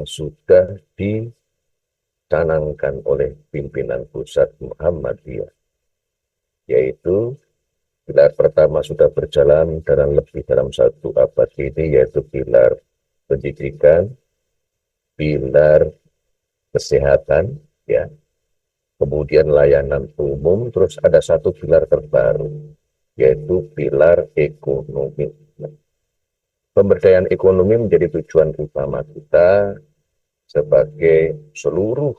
yang sudah dicanangkan oleh pimpinan pusat Muhammadiyah, yaitu pilar pertama sudah berjalan dalam 1 abad ini, yaitu pilar pendidikan, pilar kesehatan, ya, kemudian layanan umum, terus ada satu pilar terbaru, yaitu pilar ekonomi. Pemberdayaan ekonomi menjadi tujuan utama kita sebagai seluruh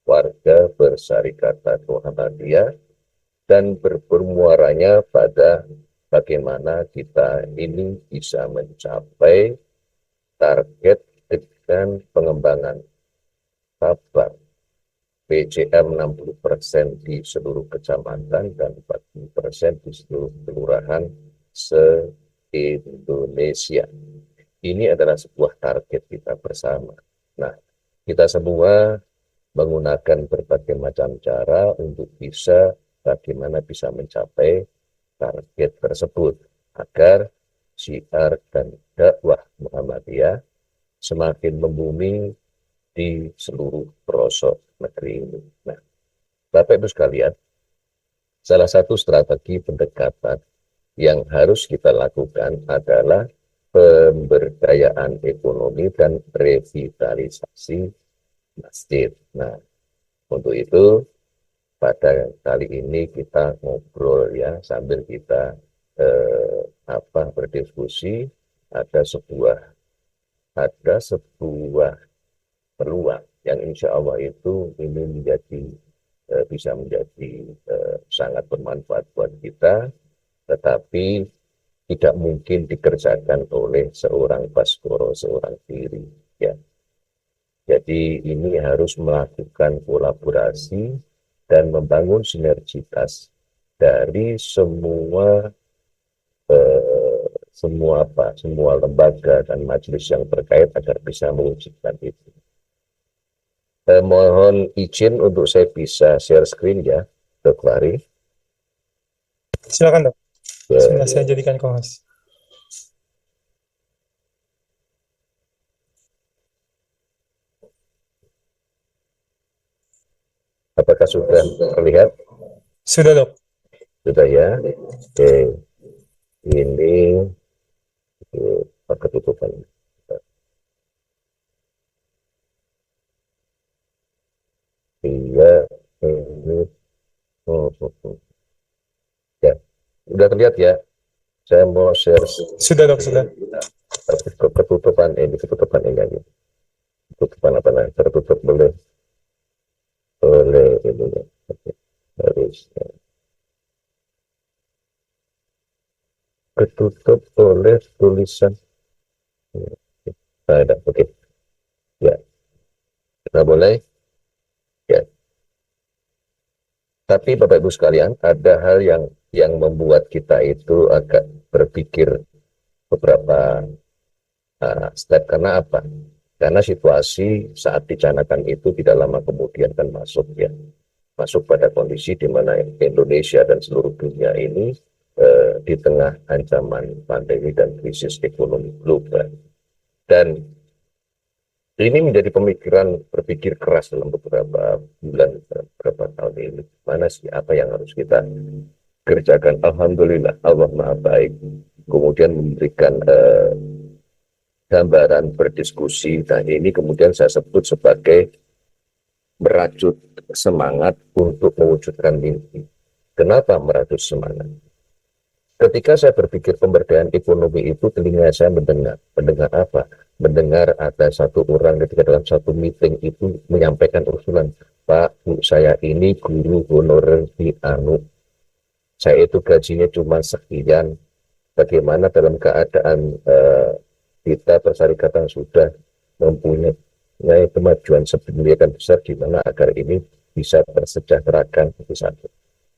warga bersyarikat Muhammadiyah, dan bermuaranya pada bagaimana kita ini bisa mencapai target dengan pengembangan sabar PCM 60% di seluruh kecamatan dan 40% di seluruh kelurahan se-Indonesia. Ini adalah sebuah target kita bersama. Nah, kita semua menggunakan berbagai macam cara untuk bagaimana bisa mencapai target tersebut, agar syiar dan dakwah Muhammadiyah semakin membumi di seluruh pelosok negeri ini. Nah, Bapak Ibu sekalian, salah satu strategi pendekatan yang harus kita lakukan adalah pemberdayaan ekonomi dan revitalisasi masjid. Nah, untuk itu pada kali ini kita ngobrol ya, sambil kita berdiskusi. Ada sebuah peluang yang insya Allah itu ini bisa menjadi sangat bermanfaat buat kita, tetapi tidak mungkin dikerjakan oleh seorang baskoro seorang diri, ya. Jadi ini harus melakukan kolaborasi dan membangun sinergitas dari semua lembaga dan majelis yang terkait agar bisa mewujudkan itu. Mohon izin untuk saya bisa share screen ya, Dok Lari. Silakan, Dok. Sudah saya jadikan co-host. Apakah sudah terlihat? Sudah, Dok. Sudah ya. Oke. Ini ketutupan. Iya, ini. Ya, sudah terlihat ya. Saya mau share. Sudah, Dok, sudah. Ketutupan ini aja. Ketutupan apa namanya? Tertutup oleh ini. Harus ketutup oleh tulisan. Ada, oke. Ya, kita boleh. Ya. Tapi Bapak Ibu sekalian, ada hal yang membuat kita itu agak berpikir beberapa step. Karena apa? Karena situasi saat dicanakan itu tidak lama kemudian kan masuk pada kondisi di mana Indonesia dan seluruh dunia ini di tengah ancaman pandemi dan krisis ekonomi global. Dan ini menjadi berpikir keras dalam beberapa bulan, beberapa tahun ini. Mana sih apa yang harus kita kerjakan? Alhamdulillah, Allah Maha Baik. Kemudian memberikan gambaran berdiskusi. Nah, ini kemudian saya sebut sebagai merajut semangat untuk mewujudkan mimpi. Kenapa merajut semangat? Ketika saya berpikir pemberdayaan ekonomi itu, telinga saya mendengar apa? Mendengar ada satu orang ketika dalam satu meeting itu menyampaikan usulan, Pak, Bu, saya ini guru honorer di Anu. Saya itu gajinya cuma sekian. Bagaimana dalam keadaan kita persyarikatan sudah mempunyai kemajuan sedemikian besar, di mana agar ini bisa tersejahterakan itu satu.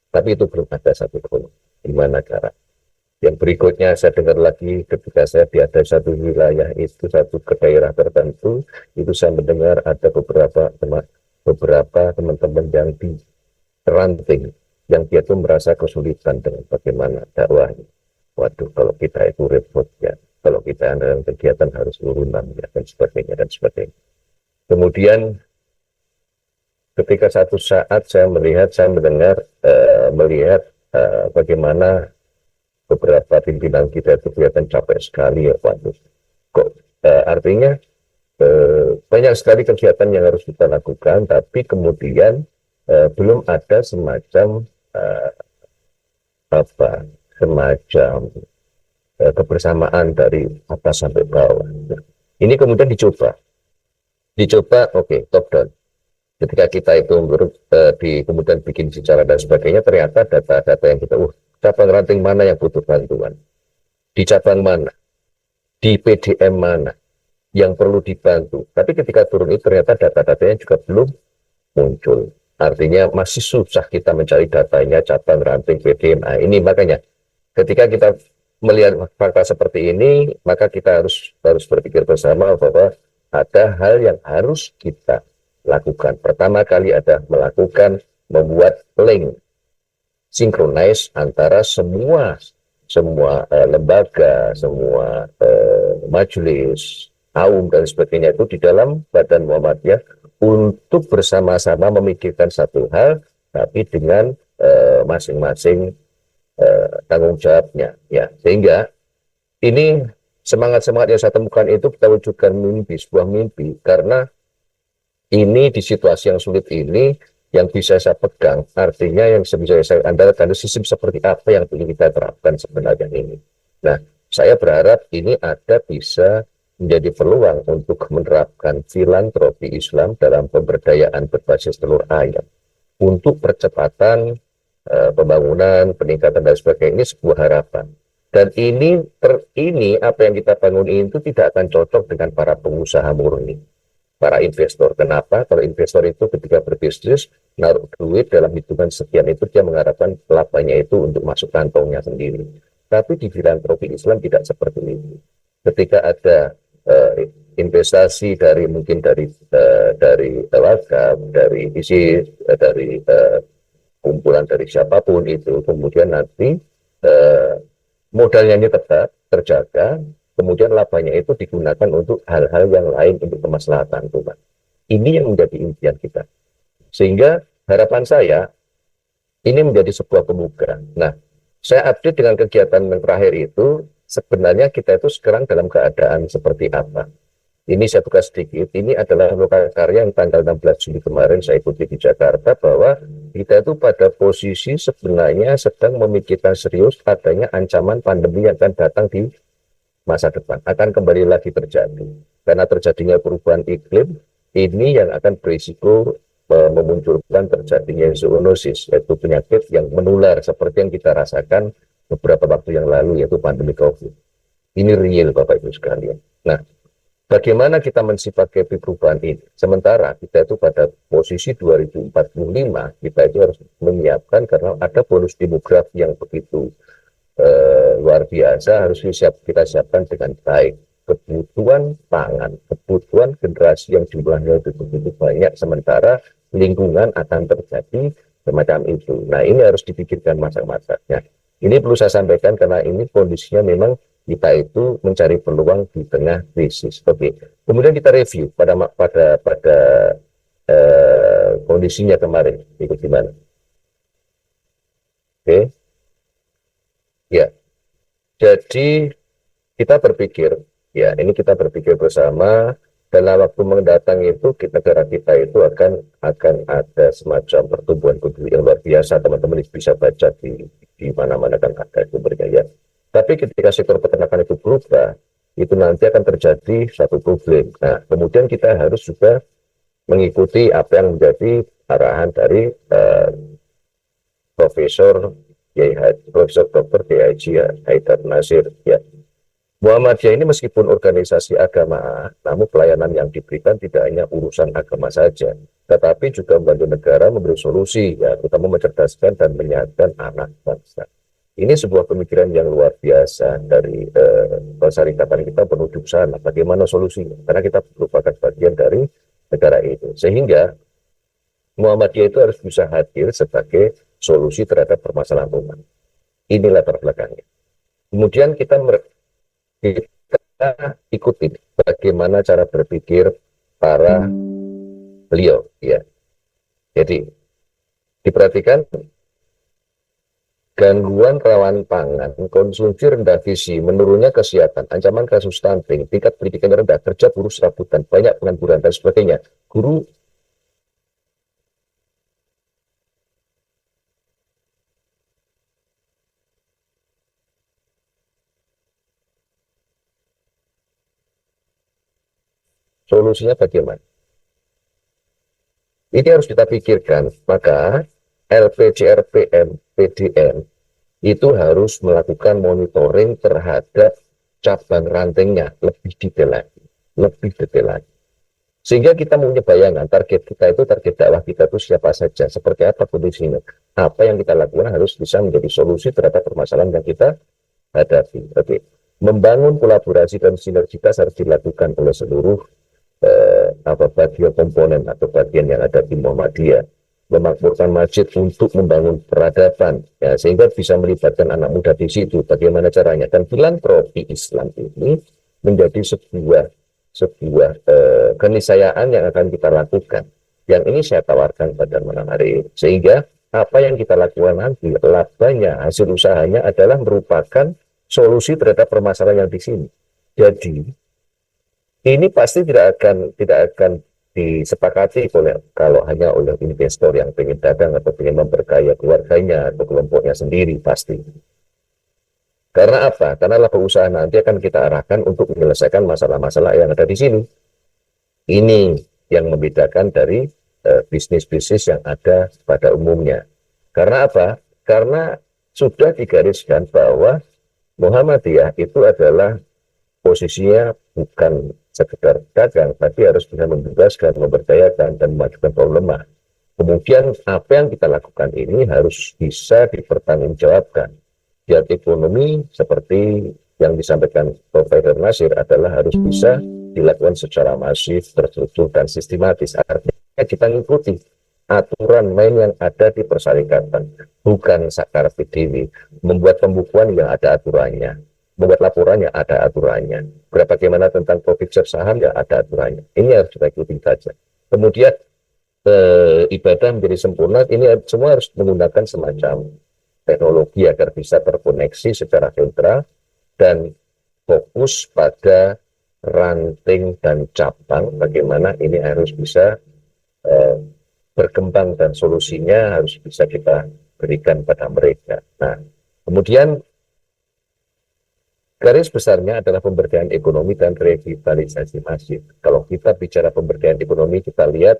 Tapi itu belum ada satu pun. Gimana cara? Yang berikutnya saya dengar lagi ketika saya ada satu wilayah itu, satu ke daerah tertentu, itu saya mendengar ada beberapa teman-teman yang di ranting, yang dia itu merasa kesulitan dengan bagaimana dakwahnya. Waduh, kalau kita itu repot ya. kalau kita dalam kegiatan harus urunan ya, dan sebagainya dan sebagainya. Kemudian ketika satu saat saya mendengar melihat bagaimana beberapa pimpinan kita itu kelihatan capek sekali ya Pak. Kok artinya banyak sekali kegiatan yang harus kita lakukan, tapi kemudian belum ada semacam semacam kebersamaan dari atas sampai bawah. Ini kemudian dicoba, oke, top down. Ketika kita itu kemudian bikin bicara dan sebagainya, ternyata data-data yang kita, cabang ranting mana yang butuh bantuan, di cabang mana, di PDM mana yang perlu dibantu. Tapi ketika turun itu ternyata data-datanya juga belum muncul. Artinya masih susah kita mencari datanya, cabang ranting PDM. Nah, ini makanya ketika kita melihat fakta seperti ini, maka kita harus berpikir bersama bahwa ada hal yang harus kita lakukan. Pertama kali ada membuat link sinkronize antara semua lembaga, semua majelis, AUM dan sebagainya itu di dalam Badan Muhammadiyah untuk bersama-sama memikirkan satu hal, tapi dengan masing-masing tanggung jawabnya, ya. Sehingga ini semangat-semangat yang saya temukan itu kita wujudkan sebuah mimpi, karena ini di situasi yang sulit ini yang bisa saya pegang, artinya yang bisa saya andalkan sistem seperti apa yang ingin kita terapkan sebenarnya ini. Nah, saya berharap ini bisa menjadi peluang untuk menerapkan filantropi Islam dalam pemberdayaan berbasis telur ayam untuk percepatan pembangunan, peningkatan dan sebagainya. Ini sebuah harapan. Dan ini apa yang kita bangun itu tidak akan cocok dengan para pengusaha murni, para investor. Kenapa? Kalau investor itu ketika berbisnis, naruh duit dalam hitungan sekian itu, dia mengharapkan lapanya itu untuk masuk kantongnya sendiri. Tapi di filantropi Islam tidak seperti itu. Ketika ada investasi dari wakaf, dari kumpulan dari siapapun itu, kemudian nanti modalnya ini tetap terjaga, kemudian labanya itu digunakan untuk hal-hal yang lain untuk kemaslahatan umat. Ini yang menjadi impian kita. Sehingga harapan saya ini menjadi sebuah pembuka. Nah, saya update dengan kegiatan yang terakhir itu, sebenarnya kita itu sekarang dalam keadaan seperti apa. Ini saya buka sedikit, ini adalah lokal karya yang tanggal 16 Juli kemarin saya ikuti di Jakarta, bahwa kita itu pada posisi sebenarnya sedang memikirkan serius adanya ancaman pandemi yang akan datang di masa depan, akan kembali lagi terjadi. Karena terjadinya perubahan iklim, ini yang akan berisiko memunculkan terjadinya zoonosis, yaitu penyakit yang menular seperti yang kita rasakan beberapa waktu yang lalu, yaitu pandemi COVID. Ini real Bapak Ibu sekalian. Nah, bagaimana kita mensikapi perubahan ini? Sementara kita itu pada posisi 2045, kita itu harus menyiapkan, karena ada bonus demografi yang begitu luar biasa, harus kita siapkan dengan baik. Kebutuhan pangan, kebutuhan generasi yang jumlahnya begitu banyak, sementara lingkungan akan terjadi semacam itu. Nah, ini harus dipikirkan masa-masanya. Ini perlu saya sampaikan karena ini kondisinya memang kita itu mencari peluang di tengah krisis. Oke. Kemudian kita review pada kondisinya kemarin itu gimana. Oke. Ya. Jadi kita berpikir, ya ini kita berpikir bersama, dalam waktu mendatang itu negara kita itu akan ada semacam pertumbuhan penduduk yang luar biasa. Teman-teman bisa baca di mana-mana kan ada itu bergaya. Tapi ketika sektor peternakan itu berubah, itu nanti akan terjadi satu problem. Nah, kemudian kita harus juga mengikuti apa yang menjadi arahan dari Profesor Dr. D.I.G. Haidar Nasir. Ya. Muhammadiyah ini meskipun organisasi agama, namun pelayanan yang diberikan tidak hanya urusan agama saja, tetapi juga membantu negara memberi solusi, ya, terutama mencerdaskan dan menyehatkan anak bangsa. Ini sebuah pemikiran yang luar biasa dari persyarikatan kita menuju sana. Bagaimana solusinya? Karena kita merupakan bagian dari negara itu. Sehingga Muhammadiyah itu harus bisa hadir sebagai solusi terhadap permasalahan umat. Ini latar belakangnya. Kemudian kita ikutin bagaimana cara berpikir para beliau, ya. Jadi diperhatikan gangguan rawan pangan, konsumsi rendah gizi, menurunnya kesehatan, ancaman kasus stunting, tingkat pendidikan rendah, kerja buruh serabutan, banyak pengangguran dan sebagainya. Guru solusinya bagaimana? Ini harus kita pikirkan. Maka LPJRPM, PDM itu harus melakukan monitoring terhadap cabang rantingnya lebih detail lagi, lebih detail lagi. Sehingga kita punya bayangan target kita itu, target dakwah kita itu siapa saja, seperti apa kondisinya, apa yang kita lakukan harus bisa menjadi solusi terhadap permasalahan yang kita hadapi. Oke. Membangun kolaborasi dan sinergitas harus dilakukan oleh seluruh bagian komponen atau bagian yang ada di Muhammadiyah, memakmurkan masjid untuk membangun peradaban, ya, sehingga bisa melibatkan anak muda di situ. Bagaimana caranya? Dan filantropi Islam ini menjadi sebuah keniscayaan yang akan kita lakukan. Yang ini saya tawarkan pada malam hari ini. Sehingga apa yang kita lakukan nanti, labanya, hasil usahanya adalah merupakan solusi terhadap permasalahan yang di sini. Jadi ini pasti tidak akan disepakati kalau hanya oleh investor yang ingin dagang atau ingin memperkaya keluarganya atau kelompoknya sendiri, pasti. Karena apa? Karena laba usaha nanti akan kita arahkan untuk menyelesaikan masalah-masalah yang ada di sini. Ini yang membedakan dari bisnis-bisnis yang ada pada umumnya. Karena apa? Karena sudah digariskan bahwa Muhammadiyah itu adalah posisinya bukan sekedar dagang, tapi harus bisa membebaskan, memberdayakan, dan memajukan kaum lemah. Kemudian apa yang kita lakukan ini harus bisa dipertanggungjawabkan. Biar ekonomi seperti yang disampaikan Profesor Nasir adalah harus bisa dilakukan secara masif, terstruktur, dan sistematis. Artinya kita mengikuti aturan main yang ada di persyarikatan, bukan sakar PDW, membuat pembukuan yang ada aturannya, membuat laporannya ada aturannya, bagaimana tentang profit share saham ya ada aturannya. Ini harus kita ikuti saja. Kemudian ibadah menjadi sempurna, ini semua harus menggunakan semacam teknologi agar bisa terkoneksi secara sentral dan fokus pada ranting dan cabang, bagaimana ini harus bisa berkembang dan solusinya harus bisa kita berikan pada mereka. Nah, kemudian garis besarnya adalah pemberdayaan ekonomi dan revitalisasi masjid. Kalau kita bicara pemberdayaan ekonomi, kita lihat,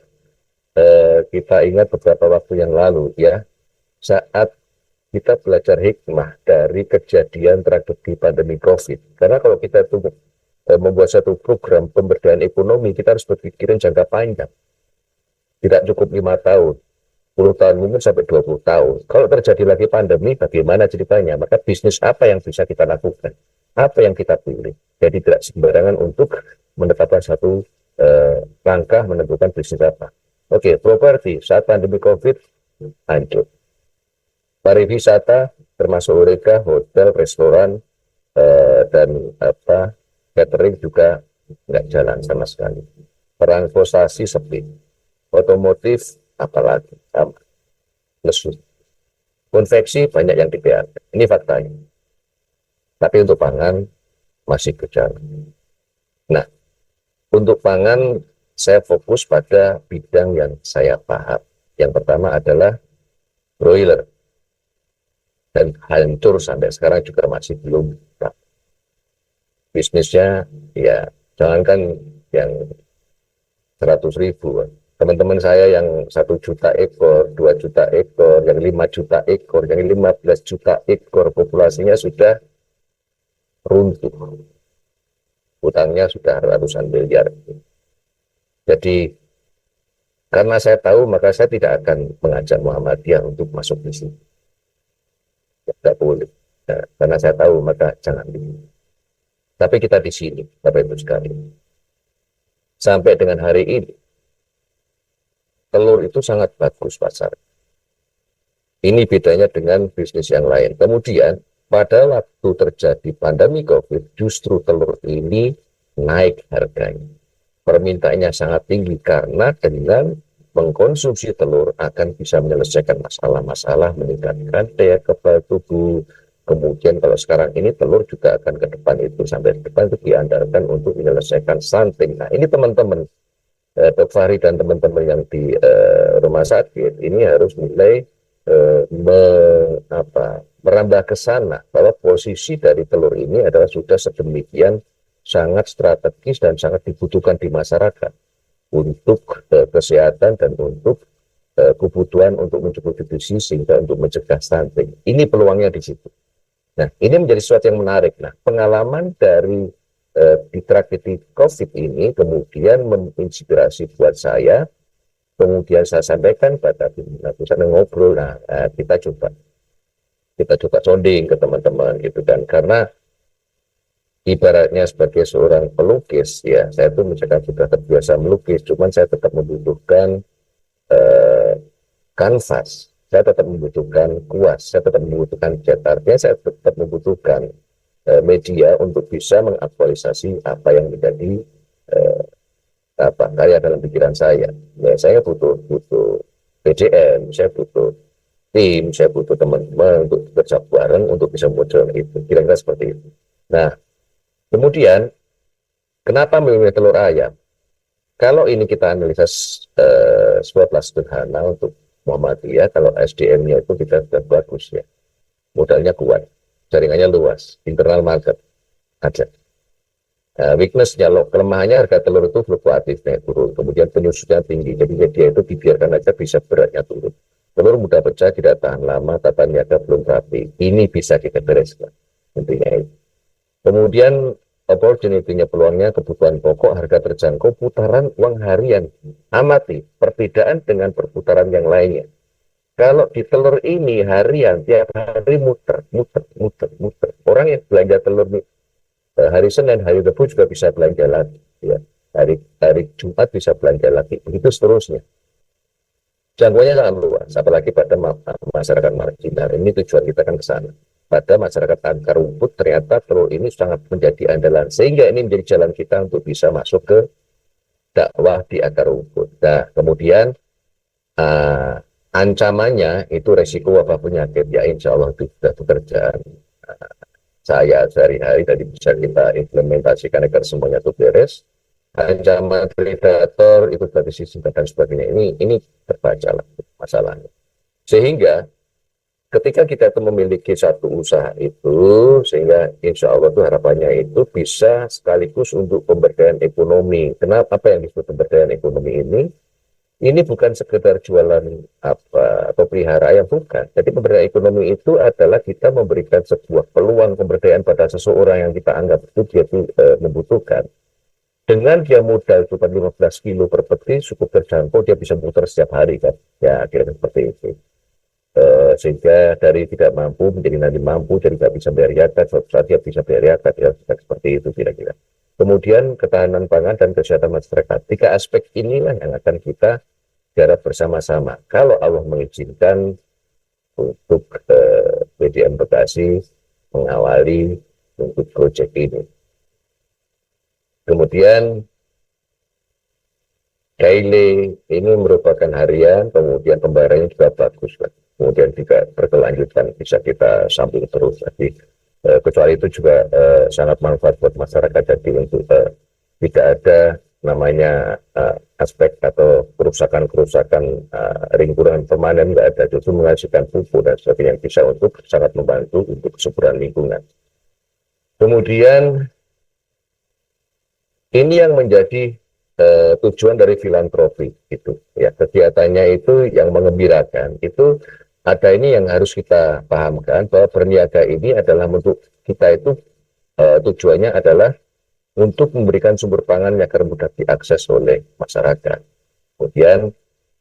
kita ingat beberapa waktu yang lalu, ya, saat kita belajar hikmah dari kejadian tragedi pandemi COVID. Karena kalau kita itu membuat satu program pemberdayaan ekonomi, kita harus berpikiran jangka panjang. Tidak cukup 5 tahun, 10 tahun, mungkin sampai 20 tahun. Kalau terjadi lagi pandemi, bagaimana ceritanya? Maka bisnis apa yang bisa kita lakukan? Apa yang kita pilih? Jadi tidak sembarangan untuk menetapkan satu langkah menentukan bisnis apa. Oke, properti saat pandemi COVID hancur. Pariwisata termasuk horeca, hotel, restoran, dan catering juga nggak jalan sama sekali. Transportasi sepi. Otomotif apalagi sama, lesu. Konveksi banyak yang di-PHK. Ini faktanya. Tapi untuk pangan masih berjalan. Nah, untuk pangan saya fokus pada bidang yang saya paham. Yang pertama adalah broiler. Dan hancur sampai sekarang juga masih belum. Nah, bisnisnya ya jangankan yang 100.000. Teman-teman saya yang 1 juta ekor, 2 juta ekor, yang 5 juta ekor, yang 15 juta ekor, populasinya sudah runtuh. Hutangnya sudah ratusan miliar. Jadi, karena saya tahu, maka saya tidak akan mengajak Muhammadiyah untuk masuk di sini. Tidak boleh. Nah, karena saya tahu, maka jangan di sini. Tapi kita di sini, Bapak Ibu sekalian. Sampai dengan hari ini, telur itu sangat bagus pasar. Ini bedanya dengan bisnis yang lain. Kemudian pada waktu terjadi pandemi COVID, justru telur ini naik harganya. Permintaannya sangat tinggi karena dengan mengkonsumsi telur akan bisa menyelesaikan masalah-masalah, meningkatkan daya kebal tubuh. Kemudian kalau sekarang ini telur juga akan ke depan itu, sampai ke depan itu diandalkan untuk menyelesaikan stunting. Nah ini teman-teman, Dok Fahri dan teman-teman yang di rumah sakit ini harus mulai merambah ke sana, bahwa posisi dari telur ini adalah sudah sedemikian sangat strategis dan sangat dibutuhkan di masyarakat untuk kesehatan dan untuk kebutuhan untuk mencukupi gizi sehingga untuk mencegah stunting. Ini peluangnya di situ. Nah, ini menjadi sesuatu yang menarik. Nah, pengalaman dari di tragedi COVID ini kemudian menginspirasi buat saya. Kemudian saya sampaikan pada pusat ngobrol. Nah, kita coba sounding ke teman-teman gitu kan, karena ibaratnya sebagai seorang pelukis ya, saya tuh misalkan sudah terbiasa melukis, cuman saya tetap membutuhkan kanvas, saya tetap membutuhkan kuas, saya tetap membutuhkan cat, artinya saya tetap membutuhkan media untuk bisa mengaktualisasi apa yang menjadi karya dalam pikiran saya. Ya, saya butuh PJM, saya butuh tim, saya butuh teman-teman untuk bekerja bareng untuk bisa model itu, kira-kira seperti itu. Nah, kemudian kenapa memilih telur ayam? Kalau ini kita analisa sebuah sederhana untuk Muhammadiyah, kalau SDM-nya itu kita sudah bagus ya, modalnya kuat, jaringannya luas, internal market ada. Weakness-nya, kelemahannya harga telur itu fluktuatif naik turun, kemudian penyusutan tinggi, jadi dia itu dibiarkan aja bisa beratnya turun. Telur mudah pecah, tidak tahan lama, tata niaga belum rapi. Ini bisa kita bereskan, intinya itu. Kemudian opportunity-nya, peluangnya, kebutuhan pokok, harga terjangkau, putaran uang harian amati perbedaan dengan perputaran yang lainnya. Kalau di telur ini harian, tiap hari muter. Orang yang belanja telur hari Senin, hari Rabu juga bisa belanja lagi, ya. Hari Jumat bisa belanja lagi, begitu seterusnya. Jangkauannya sangat luas, apalagi pada masyarakat marginal. Ini tujuan kita kan ke sana. Pada masyarakat akar rumput, ternyata telur ini sangat menjadi andalan, sehingga ini menjadi jalan kita untuk bisa masuk ke dakwah di akar rumput. Nah, kemudian ancamannya itu resiko wabah penyakit, ya insya Allah itu sudah pekerjaan saya sehari-hari, tadi bisa kita implementasikan agar semuanya itu beres. Ancaman predator itu dari sisi dan sebagainya, ini terbaca lah masalahnya. Sehingga ketika kita itu memiliki satu usaha itu, sehingga insya Allah itu harapannya itu bisa sekaligus untuk pemberdayaan ekonomi. Kenapa? Apa yang disebut pemberdayaan ekonomi ini bukan sekedar jualan atau pelihara ayam, bukan. Jadi pemberdayaan ekonomi itu adalah kita memberikan sebuah peluang pemberdayaan pada seseorang yang kita anggap itu dia membutuhkan. Dengan dia modal cuma 15 kilo per peti cukup terjangkau, dia bisa muter setiap hari kan. Ya kira-kira seperti itu. Sehingga dari tidak mampu menjadi nanti mampu, jadi tidak bisa bayar zakat, suatu saat dia bisa bayar zakat, ya seperti itu kira-kira. Kemudian ketahanan pangan dan kesehatan masyarakat. 3 aspek inilah yang akan kita garap bersama-sama. Kalau Allah mengizinkan untuk PDM Bekasi mengawali untuk proyek ini. Kemudian daily ini merupakan harian, kemudian pembayarannya juga bagus kan. Kemudian juga berkelanjutan, bisa kita sambung terus. Jadi kecuali itu juga sangat manfaat buat masyarakat. Jadi untuk tidak ada namanya aspek atau kerusakan lingkungan permanen, nggak ada, justru menghasilkan pupuk dan sebagainya yang bisa untuk sangat membantu untuk kesuburan lingkungan. Kemudian ini yang menjadi tujuan dari filantropi itu, ya, kegiatannya itu yang mengembirakan. Itu ada ini yang harus kita pahamkan, bahwa berniaga ini adalah untuk kita itu tujuannya adalah untuk memberikan sumber pangan yang agar mudah diakses oleh masyarakat. Kemudian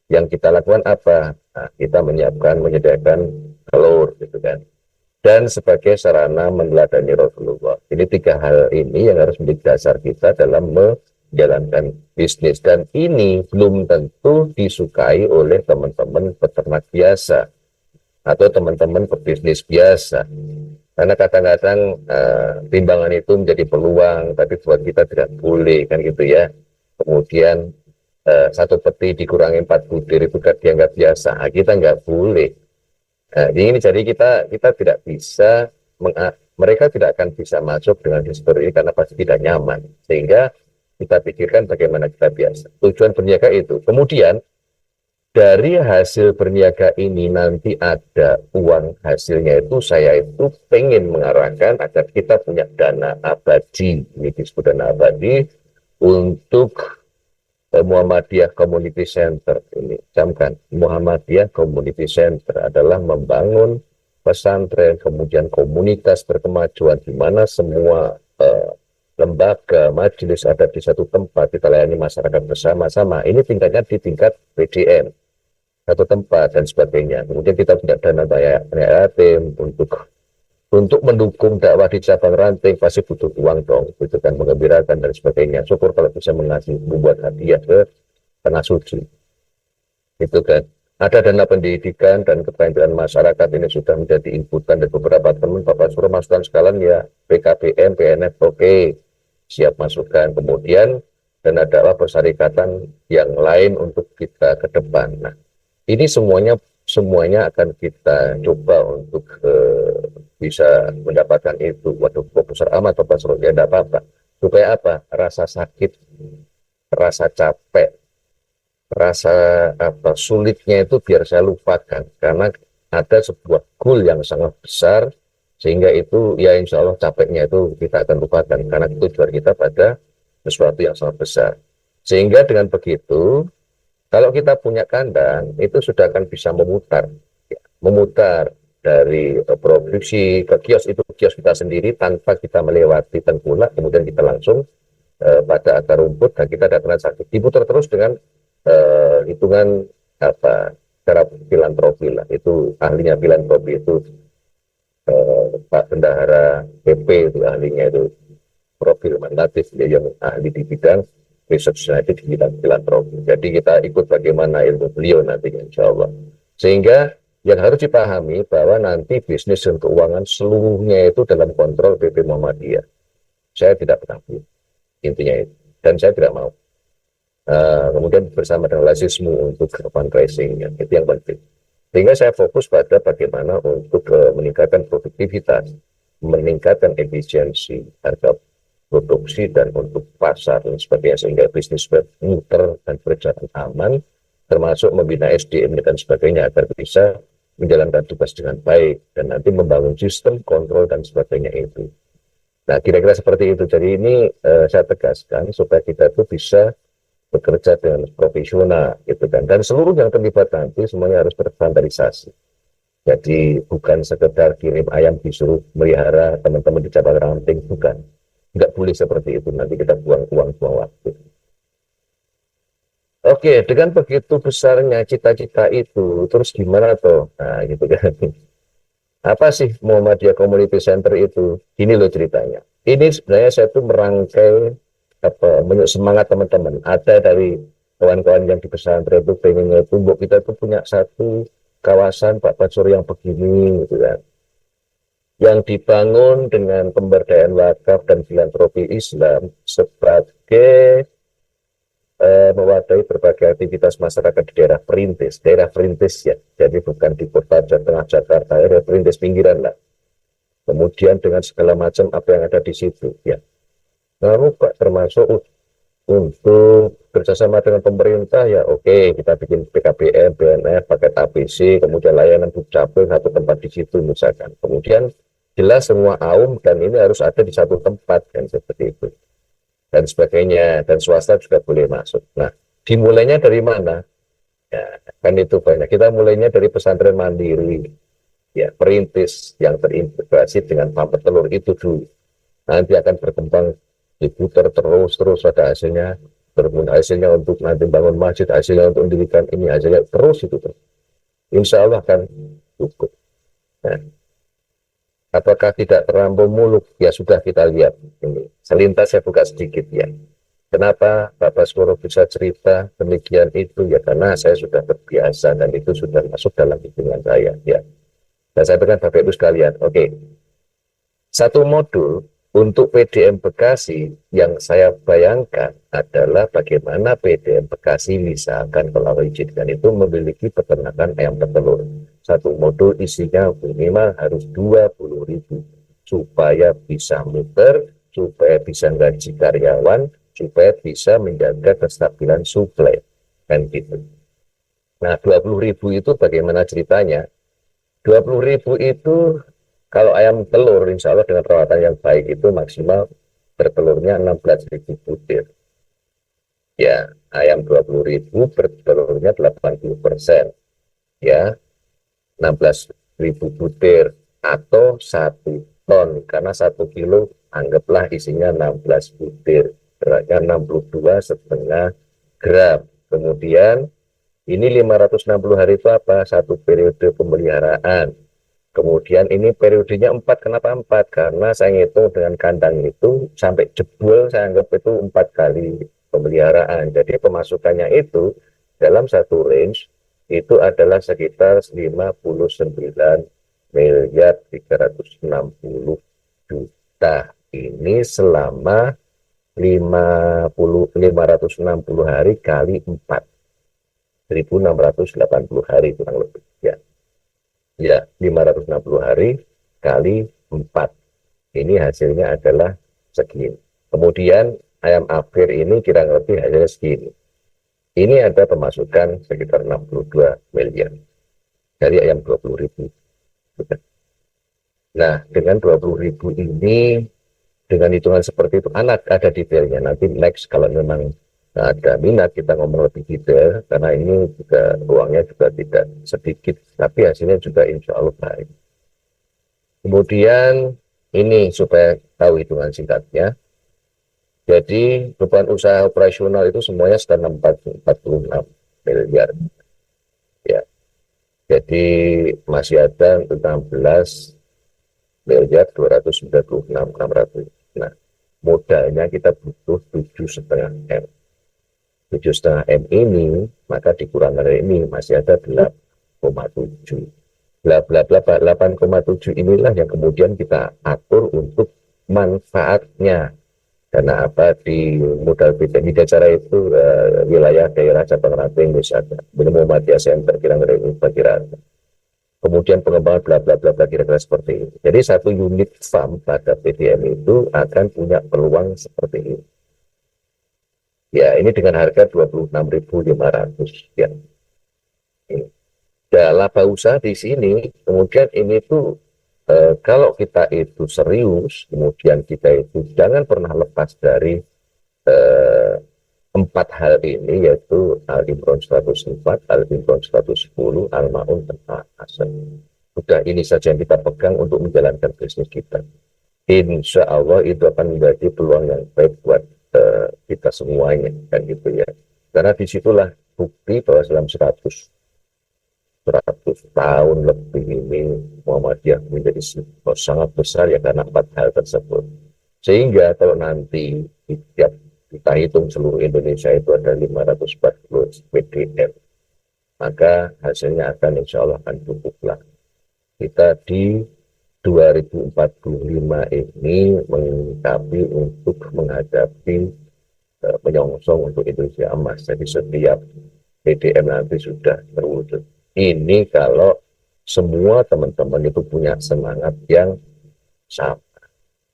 yang kita lakukan apa? Nah, kita menyediakan telur, gitu kan. Dan sebagai sarana meneladani Rasulullah. Ini 3 hal ini yang harus menjadi dasar kita dalam menjalankan bisnis. Dan ini belum tentu disukai oleh teman-teman peternak biasa atau teman-teman pebisnis biasa. Karena kadang-kadang timbangan itu menjadi peluang, tapi buat kita tidak boleh kan gitu ya. Kemudian satu peti dikurangi 4 butir itu kan dianggap biasa. Nah, kita nggak boleh. Nah, ini jadi kita tidak bisa mereka tidak akan bisa masuk dengan gestur ini karena pasti tidak nyaman. Sehingga kita pikirkan bagaimana kita biasa. Tujuan berniaga itu. Kemudian dari hasil berniaga ini nanti ada uang hasilnya itu saya itu pengen mengarahkan agar kita punya dana abadi, ini disebut dana abadi untuk Muhammadiyah Community Center. Ini camkan, Muhammadiyah Community Center adalah membangun pesantren, kemudian komunitas berkemajuan di mana semua lembaga, majelis ada di satu tempat, kita layani masyarakat bersama-sama. Ini tingkatnya di tingkat PDM, satu tempat dan sebagainya. Kemudian kita punya dana bayar yatim untuk mendukung dakwah di cabang ranting pasti butuh uang dong, itu kan mengembirakan dan sebagainya. Syukur kalau bisa mengasih membuat hadiah ke tanah suci. Itu kan. Ada dana pendidikan dan keterampilan masyarakat ini sudah menjadi inputan dari beberapa teman. Bapak suruh masukkan sekalian ya PKBM, PNF, oke, siap masukkan. Kemudian dana dakwah persyarikatan yang lain untuk kita ke depan. Nah, ini semuanya akan kita coba untuk bisa mendapatkan itu. Waduh, kok besar amat Bapak Suruh, ya tidak apa-apa. Supaya apa? Rasa sakit, rasa capek, rasa apa sulitnya itu biar saya lupakan. Karena ada sebuah goal yang sangat besar, sehingga itu ya insya Allah capeknya itu kita akan lupakan. Karena tujuan kita pada sesuatu yang sangat besar. Sehingga dengan begitu, kalau kita punya kandang, itu sudah akan bisa memutar dari produksi ke kios, itu kios kita sendiri tanpa kita melewati tengkulak, kemudian kita langsung pada akar rumput dan kita ada transaksi. Diputar terus dengan hitungan apa cara filantropi lah, itu ahlinya filantropi itu Pak Bendahara PP itu ahlinya itu profil mandatif dia yang ahli di bidang research itu di bidang filantropi. Jadi kita ikut bagaimana ilmu beliau nantinya insya Allah. Sehingga yang harus dipahami bahwa nanti bisnis dan keuangan seluruhnya itu dalam kontrol PP Muhammadiyah. Saya tidak pernah intinya itu. Dan saya tidak mau. Kemudian bersama dengan Lazismu untuk fundraising, itu yang penting. Sehingga saya fokus pada bagaimana untuk meningkatkan produktivitas, meningkatkan efisiensi harga produksi dan untuk pasar dan sebagainya, sehingga bisnis muter dan berjalan aman, termasuk membina SDM dan sebagainya agar bisa menjalankan tugas dengan baik dan nanti membangun sistem kontrol dan sebagainya itu. Nah, kira-kira seperti itu. Jadi ini saya tegaskan supaya kita itu bisa bekerja dengan profesional gitu kan, dan seluruh yang terlibat nanti semuanya harus terstandarisasi. Jadi bukan sekedar kirim ayam disuruh melihara teman-teman di cabang ranting, bukan, nggak boleh seperti itu, nanti kita buang uang buang waktu. Oke, dengan begitu besarnya cita-cita itu, terus gimana toh? Nah gitu kan, apa sih Muhammadiyah Community Center itu? Ini loh ceritanya. Ini sebenarnya saya tuh merangkai semangat teman-teman. Ada dari kawan-kawan yang di pesantren itu pengennya itu kita tuh punya satu kawasan Pak Batsur yang begini gitu kan, yang dibangun dengan pemberdayaan wakaf dan filantropi Islam sebagai mewadahi berbagai aktivitas masyarakat di daerah perintis ya, jadi bukan di kota tengah Jakarta, daerah perintis pinggiran lah, kemudian dengan segala macam apa yang ada di situ ya. Lalu Pak termasuk untuk kerjasama dengan pemerintah ya oke, kita bikin PKBM, BNF, paket APC, kemudian layanan dukcapil satu tempat di situ misalkan. Kemudian jelas semua AUM dan ini harus ada di satu tempat kan seperti itu dan sebagainya, dan swasta juga boleh masuk. Nah, dimulainya dari mana? Ya, kan itu banyak. Kita mulainya dari pesantren mandiri, ya perintis yang terintegrasi dengan pampet telur itu dulu. Nanti akan berkembang diputar terus ada hasilnya, berguna hasilnya untuk nanti bangun masjid, hasilnya untuk mendirikan ini, hasilnya terus itu terus. Insya Allah akan cukup. Nah, apakah tidak terlampau muluk? Ya sudah kita lihat ini. Selintas saya buka sedikit ya. Kenapa Bapak Skoro bisa cerita demikian itu ya, karena saya sudah terbiasa dan itu sudah masuk dalam hitungan saya ya. Dan saya berikan Bapak Ibu sekalian, oke. Satu modul untuk PDM Bekasi yang saya bayangkan adalah bagaimana PDM Bekasi misalkan kalau izinkan itu memiliki peternakan ayam petelur. Satu modul isinya minimal harus 20.000 supaya bisa muter, supaya bisa gaji karyawan, supaya bisa menjaga kestabilan suplai. Kan gitu. Nah, 20.000 itu bagaimana ceritanya? 20.000 itu kalau ayam telur, insya Allah dengan perawatan yang baik itu maksimal bertelurnya 16.000 butir. Ya, ayam 20.000 bertelurnya 80%. Ya, 16.000 butir atau 1 ton. Karena 1 kilo anggaplah isinya 16 butir. Beratnya 62,5 gram. Kemudian ini 560 hari itu apa? Satu periode pemeliharaan. Kemudian ini periodenya 4, kenapa 4? Karena saya ngitung dengan kandang itu sampai jebol saya anggap itu 4 kali pemeliharaan. Jadi pemasukannya itu dalam satu range itu adalah sekitar 59.360 juta. Ini selama 560 hari kali 4. 1.680 hari kurang lebih. Ya, 560 hari kali 4. Ini hasilnya adalah segini. Kemudian ayam akhir ini kira lebih hasilnya segini. Ini ada pemasukan sekitar 62 miliar dari ayam 20.000. Nah, dengan 20.000 ini, dengan hitungan seperti itu, anak ada detailnya. Nanti next kalau memang ada minat kita ngomong lebih detail, karena ini juga uangnya juga tidak sedikit, tapi hasilnya juga insya Allah baik. Kemudian ini supaya tahu hitungan singkatnya, jadi beban usaha operasional itu semuanya sekitar 46 miliar. Ya, jadi masih ada 16.296.600. Nah, modalnya kita butuh 7,5 M. 7,5 M ini, maka dikurang dari ini masih ada 8,7. 8,7 inilah yang kemudian kita atur untuk manfaatnya. Karena apa? Di modal beda cara itu wilayah daerah cabang ranting misalnya, minimum Muhammadiyah Center kira-kira. Kemudian pengembangan bla bla bla bla kira-kira seperti ini. Jadi satu unit farm pada PDM itu akan punya peluang seperti ini. Ya, ini dengan harga 26.500 ya. Ya, laba usaha di sini, kemudian ini tuh kalau kita itu serius, kemudian kita itu jangan pernah lepas dari 4 hal ini, yaitu Al-Imran 104, Al-Imran 110, Al-Ma'un, dan Al-Asr. Sudah ini saja yang kita pegang untuk menjalankan bisnis kita. Insya Allah itu akan menjadi peluang yang baik buat kita semuanya, kan gitu ya. Karena disitulah bukti bahwa dalam 100 tahun lebih ini Muhammadiyah menjadi sangat besar ya karena 4 hal tersebut. Sehingga kalau nanti kita hitung seluruh Indonesia itu ada 540 PDM, maka hasilnya akan insya Allah akan cukuplah. Kita di 2045 ini mengikapi untuk menghadapi menyongsong untuk Indonesia emas. Jadi setiap PDM nanti sudah terwujud. Ini kalau semua teman-teman itu punya semangat yang sama.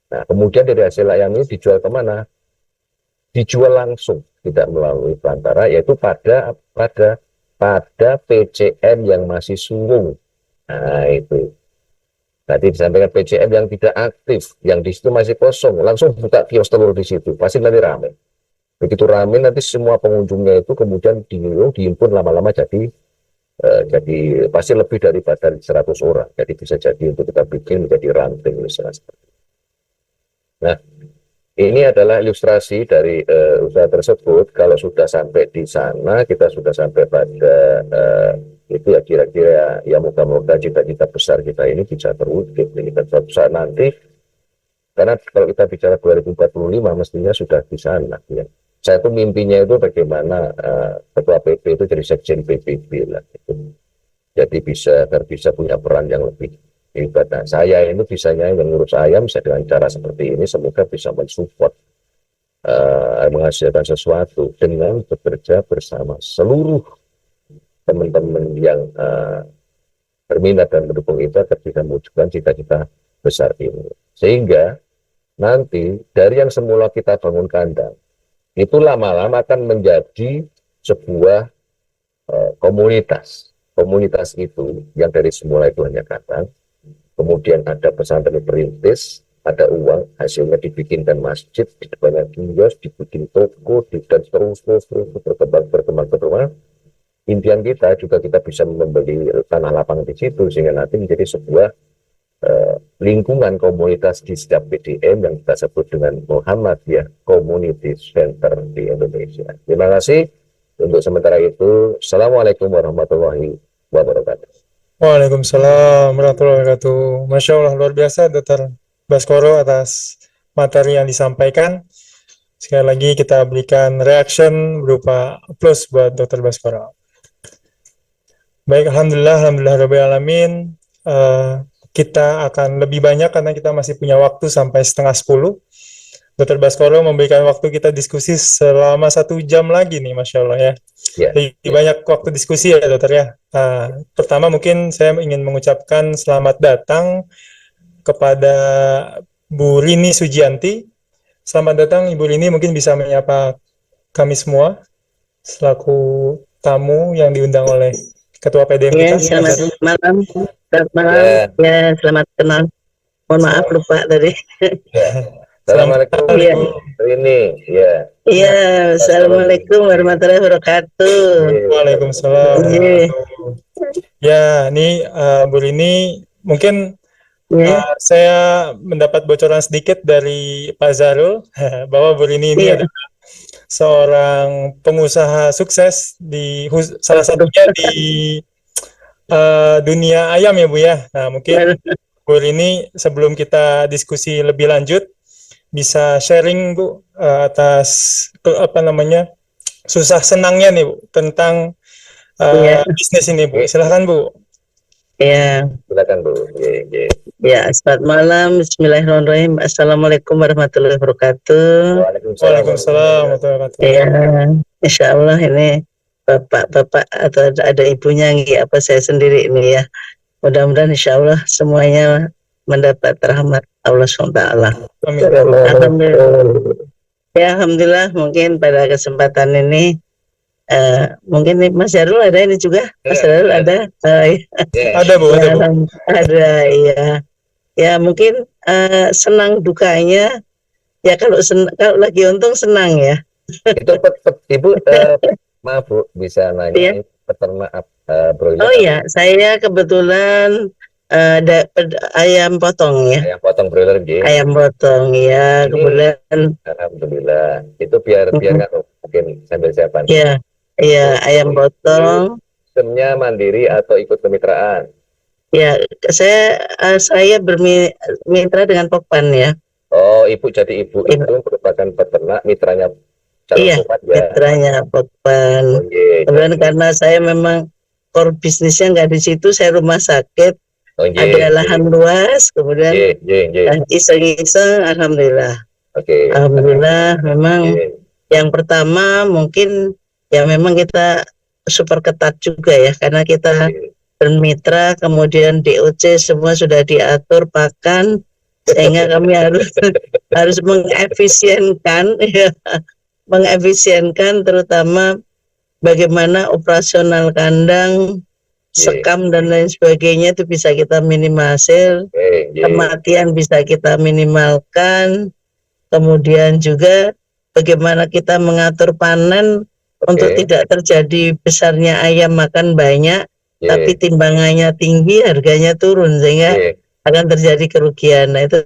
Nah, kemudian dari hasil ayam ini dijual kemana? Dijual langsung, tidak melalui perantara, yaitu pada PCM yang masih sulung. Nah, itu. Tadi disampaikan PCM yang tidak aktif, yang di situ masih kosong, langsung buka kios telur di situ, pasti nanti ramai. Begitu ramai nanti semua pengunjungnya itu kemudian dihimpun lama-lama jadi pasti lebih daripada 100 orang. Jadi bisa jadi untuk kita bikin menjadi ranting misalnya. Nah, ini adalah ilustrasi dari usaha tersebut. Kalau sudah sampai di sana, kita sudah sampai pada itu ya kira-kira ya moga-moga cita-cita besar kita ini bisa terwujud. Ini kan suatu saat nanti, karena kalau kita bicara 2045 mestinya sudah di sana. Ya. Saya tuh mimpinya itu bagaimana ketua PP itu jadi sekjen PBB lah. Gitu. Jadi bisa punya peran yang lebih Ibadah saya ini bisanya yang ngurus ayam bisa dengan cara seperti ini, semoga bisa mensupport menghasilkan sesuatu dengan bekerja bersama seluruh teman-teman yang berminat dan mendukung itu agar bisa mewujudkan cita-cita besar ini. Sehingga nanti dari yang semula kita bangun kandang, itu lama-lama akan menjadi sebuah komunitas. Komunitas itu yang dari semula itu hanya kandang, kemudian ada pesantren perintis, ada uang, hasilnya dibikinkan masjid, di depannya kios, dibikin toko, dan terus berkembang. Impian kita juga kita bisa membeli tanah lapang di situ, sehingga nanti menjadi sebuah lingkungan komunitas di setiap PDM yang kita sebut dengan Muhammadiyah Community Center di Indonesia. Terima kasih untuk sementara itu. Assalamualaikum warahmatullahi wabarakatuh. Waalaikumsalam warahmatullahi wabarakatuh. Masya Allah, luar biasa Dr. Baskoro atas materi yang disampaikan. Sekali lagi kita berikan reaction berupa plus buat Dr. Baskoro. Baik, Alhamdulillah Rabbil Alamin. Kita akan lebih banyak karena kita masih punya waktu sampai setengah 10. Dr. Baskoro memberikan waktu kita diskusi selama 1 jam lagi nih, Masya Allah ya. Ya, Jadi banyak waktu diskusi ya dokter ya. Pertama mungkin saya ingin mengucapkan selamat datang kepada Bu Rini Sujianti. Selamat datang Ibu Rini, mungkin bisa menyapa kami semua selaku tamu yang diundang oleh Ketua PDM Ya, kita. selamat malam. Selamat malam. ya, Ya, selamat kenal. Mohon maaf lupa tadi. ya. Selamat Assalamualaikum kenal Iya. Ibu. ini, ya. Iya, Assalamualaikum. Assalamualaikum warahmatullahi wabarakatuh. Waalaikumsalam Iya. warahmatullahi. Ya, ini Bu Rini mungkin Iya. saya mendapat bocoran sedikit dari Pak Zarul bahwa Bu Rini ini Iya. adalah seorang pengusaha sukses di salah Waduh. satunya di dunia ayam ya Bu ya. Nah, mungkin Bu Rini sebelum kita diskusi lebih lanjut bisa sharing Bu atas apa namanya susah senangnya nih Bu tentang Iya. bisnis ini Bu. Oke, Silahkan Bu. Iya. silakan Bu. Ya, ya. Ya, selamat malam. Bismillahirrahmanirrahim. Assalamualaikum warahmatullahi wabarakatuh. Waalaikumsalam warahmatullahi Waalaikumsalam warahmatullahi wabarakatuh. wabarakatuh. Ya, insya Allah ini bapak-bapak atau ada ibunya nggih, apa saya sendiri ini ya. Mudah-mudahan insya Allah semuanya mendapat rahmat Allah SWT. Amin. Alhamdulillah. Ya, Alhamdulillah mungkin pada kesempatan ini mungkin nih, Mas Jarul ada ini juga. Mas Jarul ada. Ya, Ada Bu, Ya, ada Bu. ada ya. Ya mungkin senang dukanya ya kalau lagi untung senang ya. itu Ibu, maaf Bu, bisa nanya Iya. ini peternak broiler Oh iya, saya kebetulan ada ayam potong ya. ayam potong broiler G. Ayam potong ya, Ini kebetulan alhamdulillah. Itu biar kan mungkin sambil saya bantu. ya, iya ayam Ini potong. sistemnya mandiri atau ikut kemitraan? Ya, saya bermitra dengan Pokpan ya. Oh, Ibu jadi Ibu Iya, itu merupakan peternak mitranya calon iya, kuat ya. mitranya Pokpan. Oh, iya, Kemudian jadi, karena saya memang core bisnisnya nggak di situ, saya rumah sakit, oh, iya, ada iya, lahan luas, kemudian iya, iya, iya. iseng-iseng, alhamdulillah. Oke. Alhamdulillah, memang Iya, yang pertama mungkin ya memang kita super ketat juga ya, karena kita iya. bermitra, kemudian DOC semua sudah diatur pakan, sehingga kami harus mengefisienkan ya, mengefisienkan terutama bagaimana operasional kandang, Iya. sekam dan lain sebagainya itu bisa kita minimalisir, Oke, iya. kematian bisa kita minimalkan, kemudian juga bagaimana kita mengatur panen untuk Oke. tidak terjadi besarnya ayam makan banyak, tapi Iya. timbangannya tinggi, harganya turun sehingga Iya. akan terjadi kerugian. Nah, itu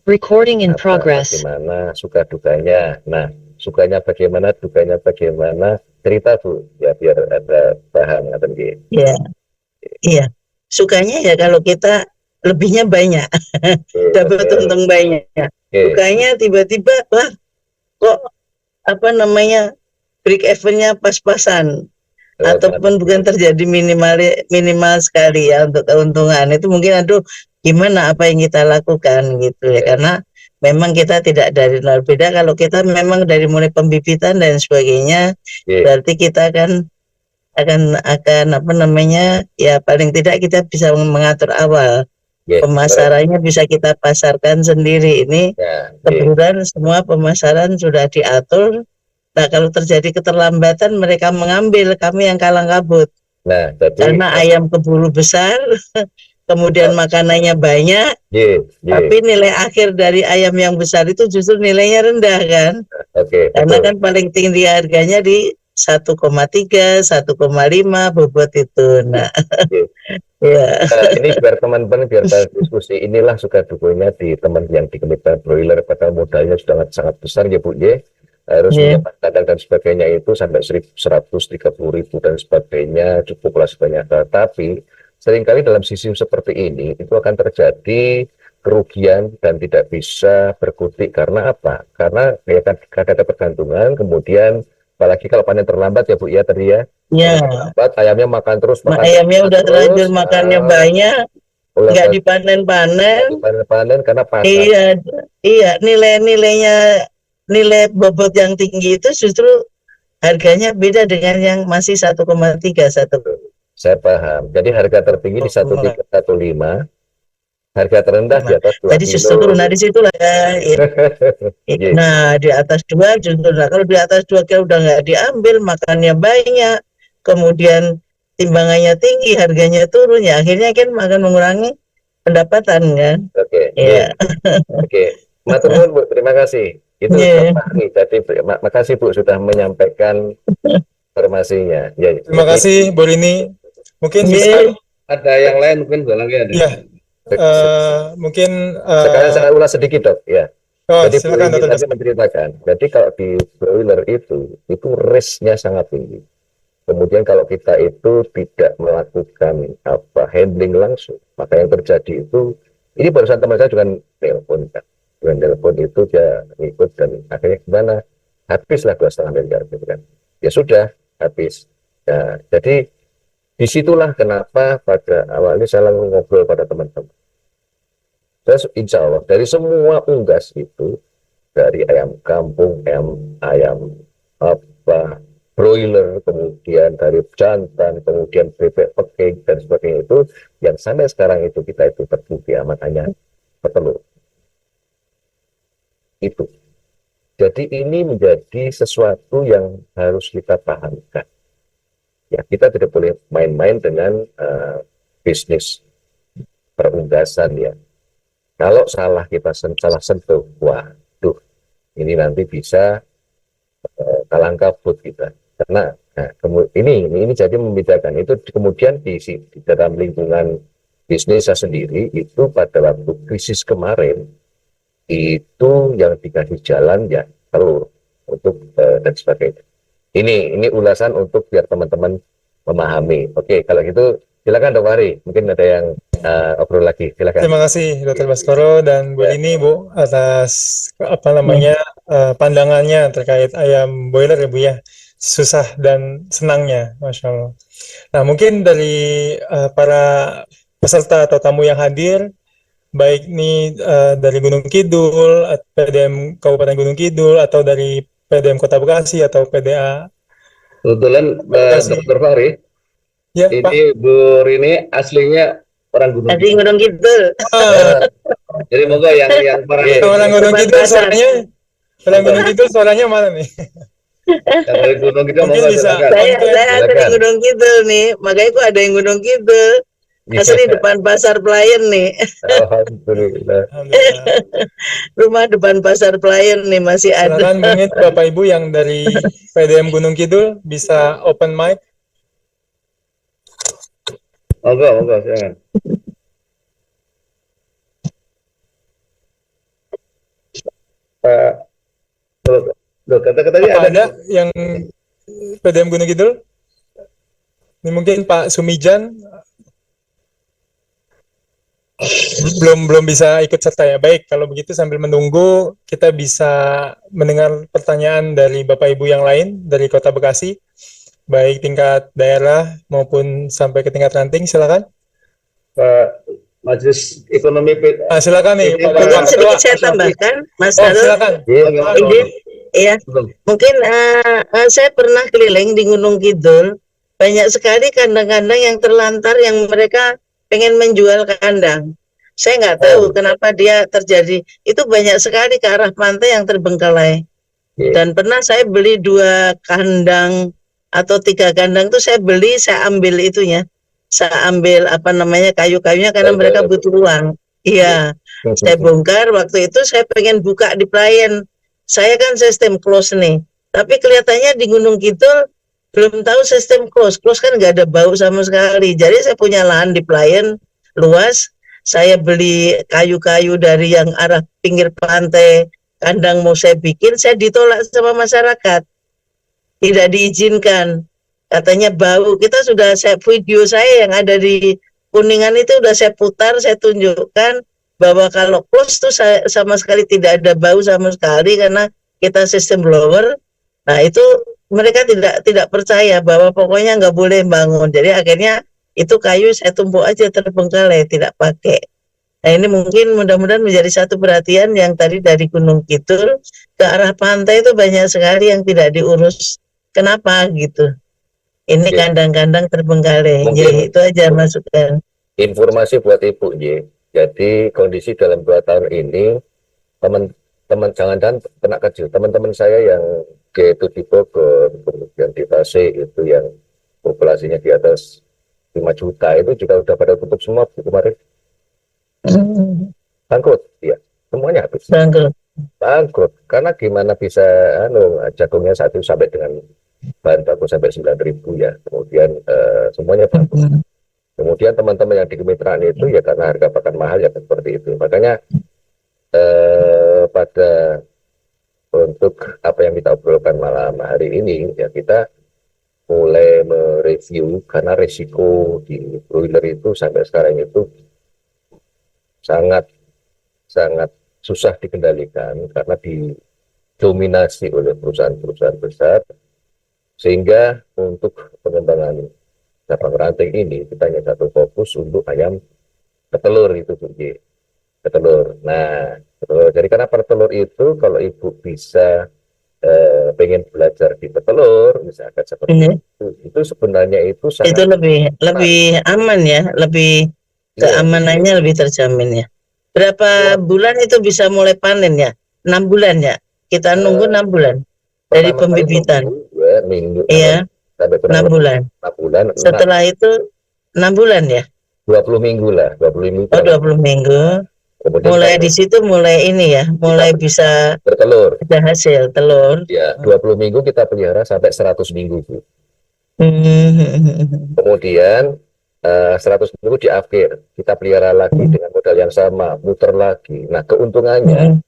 Recording in progress. Bagaimana suka dukanya. Nah, sukanya bagaimana, dukanya bagaimana, cerita Bu, ya biar ada bahan atau gitu. Iya, iya. Sukanya ya kalau kita lebihnya banyak, dapat untung banyak. Dukanya tiba-tiba, wah kok apa namanya break even-nya pas-pasan. Ataupun bukan terjadi minimal sekali ya untuk keuntungan itu mungkin aduh gimana apa yang kita lakukan gitu ya, karena memang kita tidak dari nol. Beda kalau kita memang dari mulai pembibitan dan sebagainya, berarti kita akan apa namanya ya paling tidak kita bisa mengatur awal pemasarannya, bisa kita pasarkan sendiri. Ini kebetulan semua pemasaran sudah diatur. Nah, kalau terjadi keterlambatan mereka mengambil, kami yang kalang kabut. Nah, karena ayam keburu besar, kemudian makanannya banyak, tapi nilai akhir dari ayam yang besar itu justru nilainya rendah kan? Karena kan paling tinggi harganya di 1,3, 1,5 bobot itu. Nah, ya. Ini biar teman-teman biar diskusi, inilah suka dukanya di teman yang di Kementerian Broiler, padahal modalnya sudah sangat besar ya Bu ya. Harus menyiapkan kandang dan sebagainya itu sampai 130.000 dan sebagainya, populasi banyak. Tapi seringkali dalam sistem seperti ini itu akan terjadi kerugian dan tidak bisa berkutik. Karena apa? Karena ya kan ada pergantungan, kemudian apalagi kalau panen terlambat ya Bu ya tadi ya. Terlambat, ayamnya makan terus, ayamnya udah terlanjur makannya banyak, nggak dipanen-panen. Dipanen karena pasar. Iya, nilai bobot yang tinggi itu justru harganya beda dengan yang masih 1,3, 1. Saya paham. Jadi harga tertinggi di 1315, harga terendah di atas 2 Jadi justru kilo. nah di situlah nah di atas 2 justru, nah kalau di atas 2 kilo udah nggak diambil, makannya banyak, kemudian timbangannya tinggi, harganya turun, ya akhirnya kan akan mengurangi pendapatan kan. Oke. Matur nuwun Bu, terima kasih. Itu jadi makasih Bu sudah menyampaikan informasinya. Terima kasih Bu Rini. Mungkin bisa ada yang lain mungkin lagi ada. Iya. Mungkin sekarang saya ulas sedikit Dok ya. Jadi silakan Bu Rini tadi menceritakan. Jadi kalau di broiler itu risknya sangat tinggi. Kemudian kalau kita itu tidak melakukan handling langsung, maka yang terjadi itu, ini barusan teman saya juga telepon kan. Dengan telepon itu dia ngikut dan akhirnya gimana? Habislah 2,5 miliar gitu kan. Ya sudah, habis. Nah, jadi disitulah kenapa pada awalnya saya langsung ngobrol pada teman-teman. Saya insya Allah dari semua unggas itu, dari ayam kampung, ayam apa, broiler, kemudian dari jantan, kemudian bebek peking dan sebagainya itu, yang sampai sekarang itu kita itu terbukti amanahnya petelur. Itu. Jadi ini menjadi sesuatu yang harus kita pahamkan. Ya, kita tidak boleh main-main dengan bisnis perunggasan ya. Kalau salah kita salah sentuh, waduh, ini nanti bisa kalang kabut kita. Karena ini jadi membedakan itu kemudian di dalam lingkungan bisnis saya sendiri itu pada waktu krisis kemarin itu yang dikasih jalan ya telur untuk dan sebagainya. Ini ulasan untuk biar teman-teman memahami. Oke, kalau gitu silakan Dok Hari, mungkin ada yang obrol lagi. Silakan. Terima kasih Dr. Baskoro dan Bu Rini Bu atas pandangannya terkait ayam boiler ya Bu ya. Susah dan senangnya, Masya Allah. Nah mungkin dari para peserta atau tamu yang hadir, baik ini dari Gunung Kidul, PDM Kabupaten Gunung Kidul, atau dari PDM Kota Bekasi atau PDA. Kebetulan Dr. Fahri, ya, ini Pak. Bu Rini aslinya orang Gunung Kidul. Jadi moga yang orang Gunung Kidul suaranya mana nih? Yang dari Gunung Kidul mungkin bisa. Saya asli Gunung Kidul nih, makanya kok ada yang Gunung Kidul. Asli depan pasar Pelayan nih. Alhamdulillah. Rumah depan pasar Pelayan nih masih ada. Silakan mungkin Bapak Ibu yang dari PDM Gunung Kidul bisa open mic. Monggo, silakan. Loh, kata-katanya Apa ada. ada yang PDM Gunung Kidul? Ini mungkin Pak Sumijan belum bisa ikut serta ya. Baik, kalau begitu sambil menunggu kita bisa mendengar pertanyaan dari Bapak Ibu yang lain dari Kota Bekasi, baik tingkat daerah maupun sampai ke tingkat ranting. Silakan. Pak Majelis Ekonomi Silakan nih Pak Mungkin Ketua. sedikit saya tambahkan, Mas Darul. Silakan. Ini, ya, mungkin saya pernah keliling di Gunung Kidul, banyak sekali kandang-kandang yang terlantar yang mereka pengen menjual kandang. Saya nggak tahu kenapa dia terjadi. Itu banyak sekali ke arah pantai yang terbengkalai. Dan pernah saya beli 2 kandang atau 3 kandang tuh saya beli, saya ambil itunya. Saya ambil apa namanya kayu-kayunya karena mereka butuh uang. Iya, saya bongkar. Waktu itu saya pengen buka di Playen. Saya kan sistem close nih. Tapi kelihatannya di Gunung Kidul belum tahu sistem close. Close kan nggak ada bau sama sekali. Jadi saya punya lahan di Playen luas. Saya beli kayu-kayu dari yang arah pinggir pantai. Kandang mau saya bikin, saya ditolak sama masyarakat. Tidak diizinkan. Katanya bau. Saya video saya yang ada di Kuningan itu udah saya putar, saya tunjukkan bahwa kalau close tuh sama sekali tidak ada bau sama sekali karena kita sistem blower. Nah itu mereka tidak percaya bahwa pokoknya nggak boleh bangun. Jadi akhirnya itu kayu saya tumpuk aja terbengkalai, tidak pakai. Nah ini mungkin mudah-mudahan menjadi satu perhatian yang tadi dari Gunung Kidul ke arah pantai itu banyak sekali yang tidak diurus. Kenapa gitu? Ini kandang-kandang terbengkalai. Mungkin itu aja masukan. informasi buat Ibu J. Jadi kondisi dalam 2 tahun ini teman-teman jangan kena kecil. Teman-teman saya yang itu di Bogor, kemudian di Tasik itu yang populasinya di atas 5 juta itu juga udah pada tutup semua kemarin. Bangkrut, ya. Semuanya habis. Bangkrut. Karena gimana bisa jagungnya satu sampai dengan bahan baku sampai 9.000 ya. Kemudian semuanya bangkrut. Kemudian teman-teman yang di kemitraan itu ya karena harga pakan mahal ya seperti itu. Makanya pada untuk apa yang kita obrolkan malam hari ini ya kita mulai mereview karena risiko di broiler itu sampai sekarang itu sangat susah dikendalikan karena didominasi oleh perusahaan-perusahaan besar, sehingga untuk pengembangan cabang ranting ini kita hanya satu fokus untuk ayam petelur itu Bunyi. Petelur. Nah, jadi karena petelur itu kalau ibu bisa pengen belajar di petelur misalkan seperti itu sebenarnya itu sangat itu lebih aman ya, lebih keamanannya lebih terjamin ya. Berapa bulan itu bisa mulai panen ya? 6 bulan ya? Kita nunggu 6 bulan dari pembibitan. 2 minggu. Iya. Sampai 6 bulan. 6 bulan. Setelah itu 6 bulan ya? 20 minggu lah, 20 minggu. Oh, 20 minggu. Kemudian mulai di situ mulai ini ya, mulai bisa bertelur. Ada hasil telur. Ya, 20 minggu kita pelihara sampai 100 minggu, Bu. Kemudian 100 minggu di akhir kita pelihara lagi dengan modal yang sama, muter lagi. Nah, keuntungannya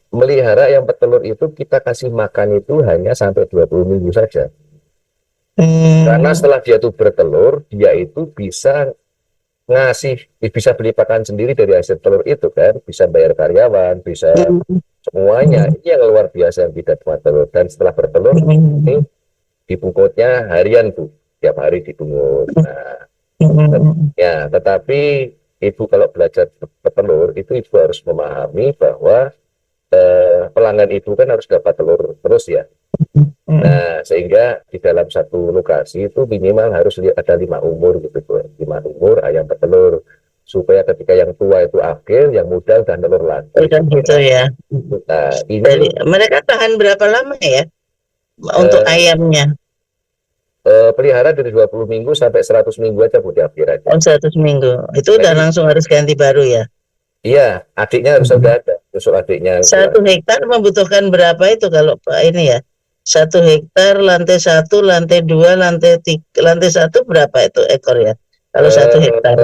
melihara yang petelur itu kita kasih makan itu hanya sampai 20 minggu saja. Karena setelah dia tuh bertelur, dia itu bisa bisa beli pakan sendiri dari hasil telur itu kan, bisa bayar karyawan, bisa semuanya. Ini yang luar biasa yang tidak cuma telur. Dan setelah bertelur ini dibungkutnya harian Bu, tiap hari dibungkut. Nah, ya, tetapi ibu kalau belajar petelur itu ibu harus memahami bahwa pelanggan ibu kan harus dapat telur terus ya. Nah, sehingga di dalam satu lokasi itu minimal harus ada 5 umur gitu, 5 umur ayam petelur, supaya ketika yang tua itu akhir, yang muda dan telur lagi. Gitu ya. Nah, ini mereka tahan berapa lama ya untuk ayamnya? Pelihara dari 20 minggu sampai 100 minggu aja Bu, di akhir aja. 100 minggu. Itu udah langsung harus ganti baru ya? Iya, adiknya harus sudah ada. Besok adiknya. 1 hektar membutuhkan berapa itu kalau ini ya? 1 hektar lantai 1, lantai 2, lantai 3, lantai 1 berapa itu ekor ya? Kalau 1 hektar.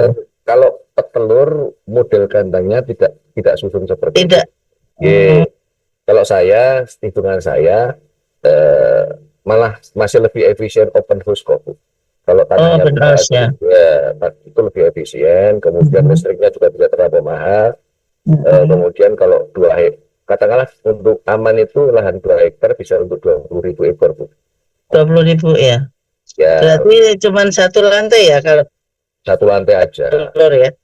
Kalau petelur model kandangnya tidak susun seperti tidak. itu. Kalau saya, hitungan saya malah masih lebih efisien open house kok, Bu. Kalau tanahnya luas, benar ya. ya, itu lebih efisien. Kemudian listriknya juga tidak terlalu mahal. Kemudian kalau katakanlah untuk aman itu lahan 2 hektar bisa untuk 20.000 ekor, Bu. 20.000 ya. Ya, Berarti cuma satu lantai ya kalau satu lantai aja. telur ya.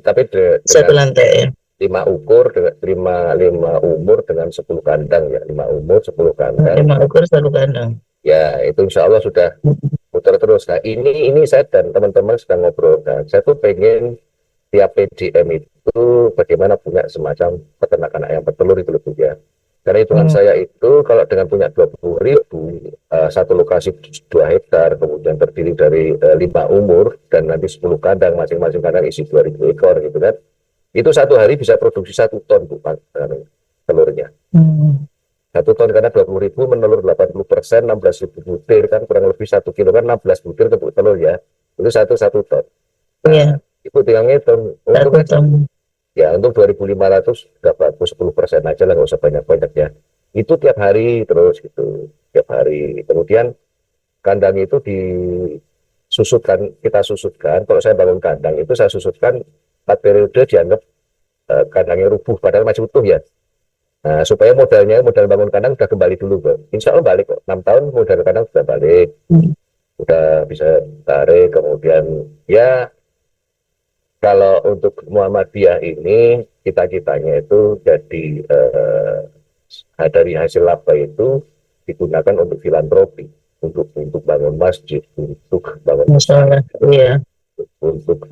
Tapi Satu dengan lantai ya. 5 umur dengan 10 kandang ya, 5 umur 10 kandang. 5 ekor satu kandang. Ya, itu insya Allah sudah putar terus. Nah, ini saya dan teman-teman sedang ngobrol. Nah, saya tuh pengen tiap PDM itu bagaimana punya semacam peternakan ayam petelur itu lebih ya. Karena hitungan saya itu kalau dengan punya 20.000 satu lokasi 2 hektar, kemudian terdiri dari 5 umur dan nanti 10 kandang, masing-masing kandang isi 2.000 ekor gitu kan. Itu satu hari bisa produksi 1 ton, Bu, telurnya. 1 ton karena 20.000 menelur 80%, 16.000 butir kan, kurang lebih 1 kilo kan 16 butir ke telur ya. Itu satu ton. Nah, itu tinggal ngitung. Untungnya ya untuk 2.500 udah bagus, 10% aja lah, nggak usah banyak-banyak ya. Itu tiap hari terus gitu, tiap hari. Kemudian kandang itu kita susutkan. Kalau saya bangun kandang itu saya susutkan 4 periode, dianggap kandangnya rubuh padahal masih utuh ya. Nah, supaya modal bangun kandang udah kembali dulu, Bro. Insya Allah balik kok. 6 tahun modal kandang sudah balik, udah bisa tarik. Kemudian ya kalau untuk Muhammadiyah ini cita-citanya itu jadi dari hasil laba itu digunakan untuk filantropi, untuk bangun masjid, untuk bangun Iya. untuk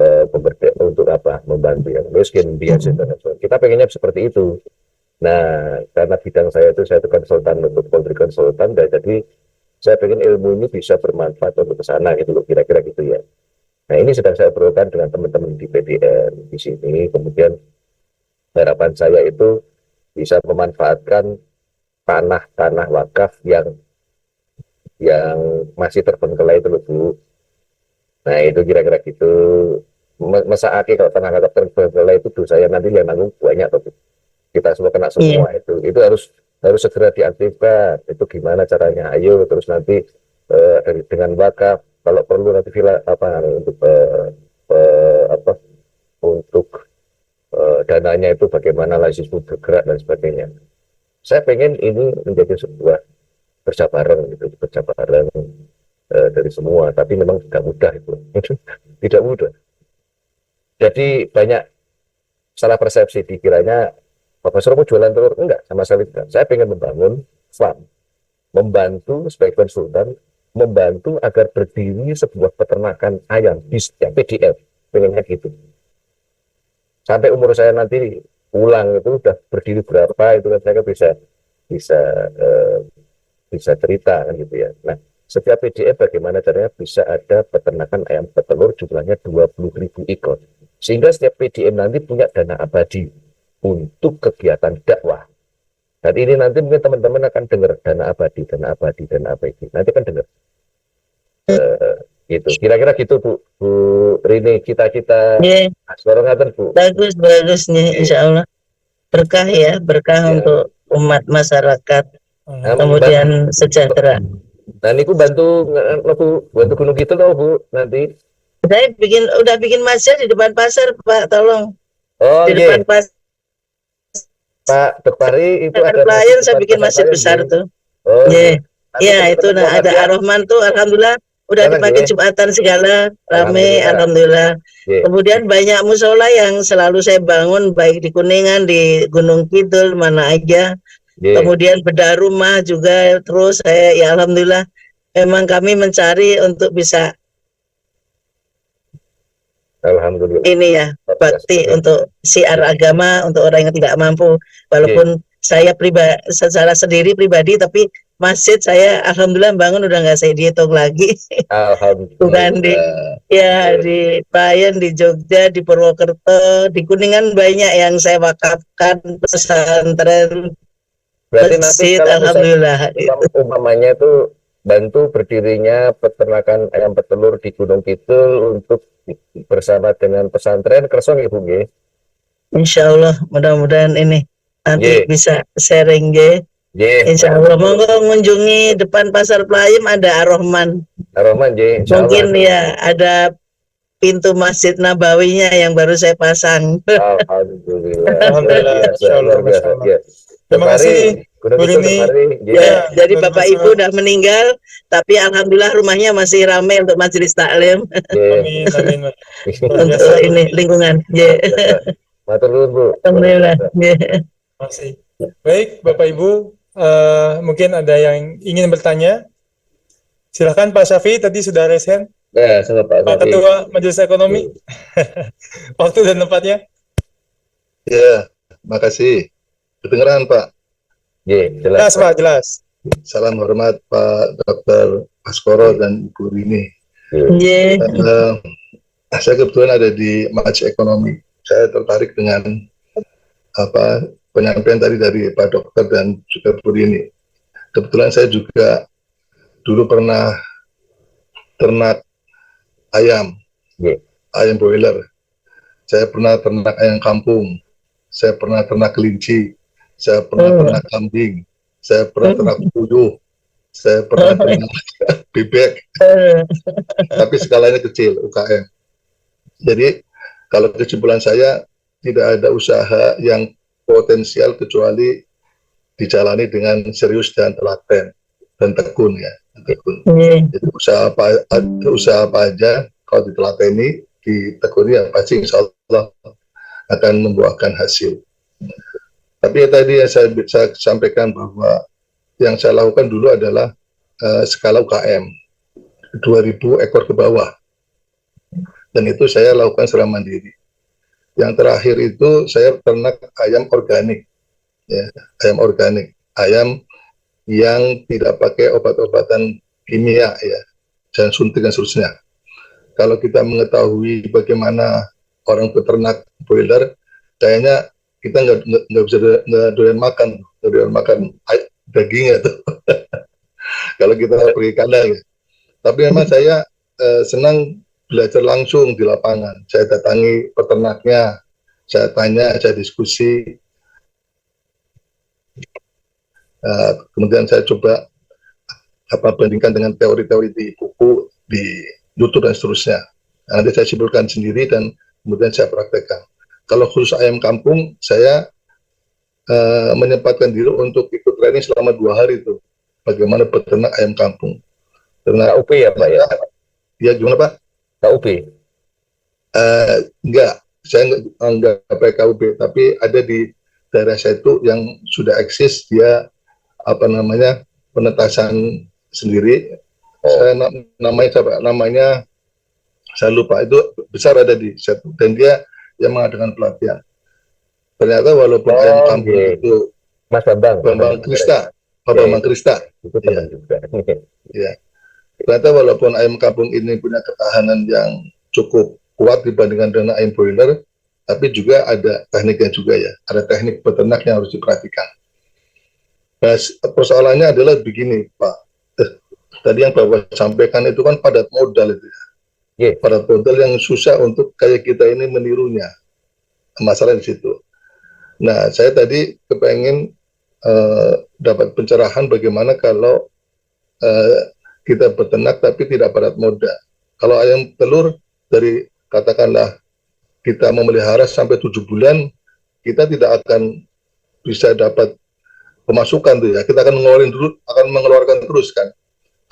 apa, membantu yang miskin, biasa dan sebagainya. Kita pengennya seperti itu. Nah, karena bidang saya itu konsultan, untuk poultry konsultan, dan jadi saya pengen ilmu ini bisa bermanfaat untuk ke sana gitu loh, kira-kira gitu ya. Nah, ini sedang saya obrolkan dengan teman-teman di PDN di sini. Kemudian harapan saya itu bisa memanfaatkan tanah-tanah wakaf yang masih terbengkelai itu loh, Bu. Nah, itu kira-kira gitu. Masa kalau tanah wakaf terbengkelai itu dosanya nanti yang nanggung banyak, tuh. Kita semua kena semua. Itu harus segera diaktifkan. Itu gimana caranya? Ayo, terus nanti dengan wakaf, kalau perlu nanti untuk dananya itu bagaimana, langsung bergerak dan sebagainya. Saya pengen ini menjadi sebuah kerja bareng gitu, kerja bareng dari semua, tapi memang tidak mudah itu. Tidak mudah. Jadi banyak salah persepsi, dikiranya Bapak Suruh mau jualan telur, enggak, sama sekali tidak. Saya pengen membangun farm, membantu sebagai konsultan, membantu agar berdiri sebuah peternakan ayam di setiap PDM, pengennya gitu. Sampai umur saya nanti pulang itu udah berdiri berapa, itu kan saya bisa cerita kan gitu ya. Nah, setiap PDM bagaimana caranya bisa ada peternakan ayam petelur jumlahnya 20.000 ekor. Sehingga setiap PDM nanti punya dana abadi untuk kegiatan dakwah. Dan ini nanti mungkin teman-teman akan dengar dana abadi. Nanti kan dengar. Gitu. Kira-kira gitu, Bu Rini, cita-cita. Suara ngaten, Bu. Bagus nih, insya Allah berkah ya, berkah untuk umat masyarakat, kemudian sejahtera. Nah, ini bantu Gunung Kidul loh, Bu, nanti. Saya udah bikin masjid di depan pasar, Pak, tolong. Di depan pasar. Pak Dokpari itu ada klien, saya bikin masjid besar tuh. Iya, itu ada Ar-Rahman tuh, alhamdulillah udah dipakai Jumatan segala, rame, alhamdulillah. Kemudian banyak musola yang selalu saya bangun, baik di Kuningan, di Gunung Kidul, mana aja. Kemudian bedah rumah juga, terus saya ya alhamdulillah memang kami mencari untuk bisa alhamdulillah ini ya, bakti untuk siar agama untuk orang yang tidak mampu. Walaupun saya secara sendiri pribadi, tapi masjid saya alhamdulillah bangun udah nggak saya dihitung lagi. Alhamdulillah. Bukan di Payan, di Jogja, di Purwokerto, di Kuningan banyak yang saya wakafkan pesantren. Berarti masjid, nanti kalau alhamdulillah umpamanya itu bantu berdirinya peternakan ayam petelur di Gunung Kidul untuk bersama dengan pesantren Kersong, Ibu. Insya Allah mudah-mudahan ini nanti bisa sharing G. Insya Allah monggo mengunjungi depan Pasar Playem ada Ar-Rahman. Ar-Rahman J. Mungkin ya ada pintu Masjid Nabawinya yang baru saya pasang. Alhamdulillah. Alhamdulillah, Luar biasa. Ya. Terima kasih Bu Rini. Ya, jadi Bapak Ibu udah meninggal, tapi alhamdulillah rumahnya masih ramai untuk majelis taklim. Amin, amin. Untuk ini lingkungan. Matur nuwun, Bu. Alhamdulillah. Masih. Baik, Bapak Ibu, mungkin ada yang ingin bertanya. Silakan Pak Syafi, tadi sudah raise hand. Nah, sama Pak Pak Ketua Majelis Ekonomi. Waktu dan tempatnya. Ya, makasih. Kedengeran Pak? Jelas. Pak, jelas. Salam hormat Pak Dr. Baskoro dan Ibu Rini. Saya kebetulan ada di Majelis Ekonomi. Saya tertarik dengan penyampaian tadi dari Pak Dokter dan juga Bu Rini. Kebetulan saya juga dulu pernah ternak ayam, ayam broiler. Saya pernah ternak ayam kampung. Saya pernah ternak kelinci. Saya pernah ternak kambing. Saya pernah ternak puyuh. Saya pernah ternak bebek. Tapi skalanya kecil, UKM. Jadi kalau kesimpulan saya, tidak ada usaha yang potensial kecuali dijalani dengan serius dan telaten dan tekun ya. Tekun. Jadi usaha apa aja kalau ditelateni, ditekuni ya pasti insya Allah akan membuahkan hasil. Tapi ya tadi yang saya sampaikan bahwa yang saya lakukan dulu adalah skala UKM 2000 ekor ke bawah, dan itu saya lakukan secara mandiri. Yang terakhir itu saya ternak ayam organik, ya, ayam organik, ayam yang tidak pakai obat-obatan kimia ya, dan suntik dan seterusnya. Kalau kita mengetahui bagaimana orang peternak broiler, kayaknya kita nggak bisa doyan makan dagingnya tuh. Kalau kita pergi kandang ya. Tapi memang saya senang belajar langsung di lapangan. Saya datangi peternaknya, saya tanya, saya diskusi. Kemudian saya coba bandingkan dengan teori-teori di buku, di YouTube dan seterusnya. Nanti saya simpulkan sendiri dan kemudian saya praktekkan. Kalau khusus ayam kampung, saya menyempatkan diri untuk ikut training selama 2 hari itu. Bagaimana beternak ayam kampung. Ternak KUP ya Pak ya? Ya gimana Pak? KUP? Enggak, saya enggak pakai KUP, tapi ada di daerah saya itu yang sudah eksis, dia penetasan sendiri. Saya namanya saya lupa, itu besar ada di situ, dan dia yang mengadakan pelatihan. Ternyata walaupun ayam kampung itu Mas Bambang Krista, Pak Bambang Krista, itu teman juga. Ya. Ternyata walaupun ayam kampung ini punya ketahanan yang cukup kuat dibandingkan dengan ayam broiler, tapi juga ada tekniknya juga ya, ada teknik peternak yang harus diperhatikan. Nah, persoalannya adalah begini Pak, tadi yang Bapak sampaikan itu kan padat modal itu ya, padat modal yang susah untuk kayak kita ini menirunya, masalah di situ. Nah, saya tadi kepengen dapat pencerahan bagaimana kalau kita beternak tapi tidak padat modal. Kalau ayam telur dari katakanlah kita memelihara sampai 7 bulan, kita tidak akan bisa dapat pemasukan tuh ya. Kita akan mengeluarkan terus kan.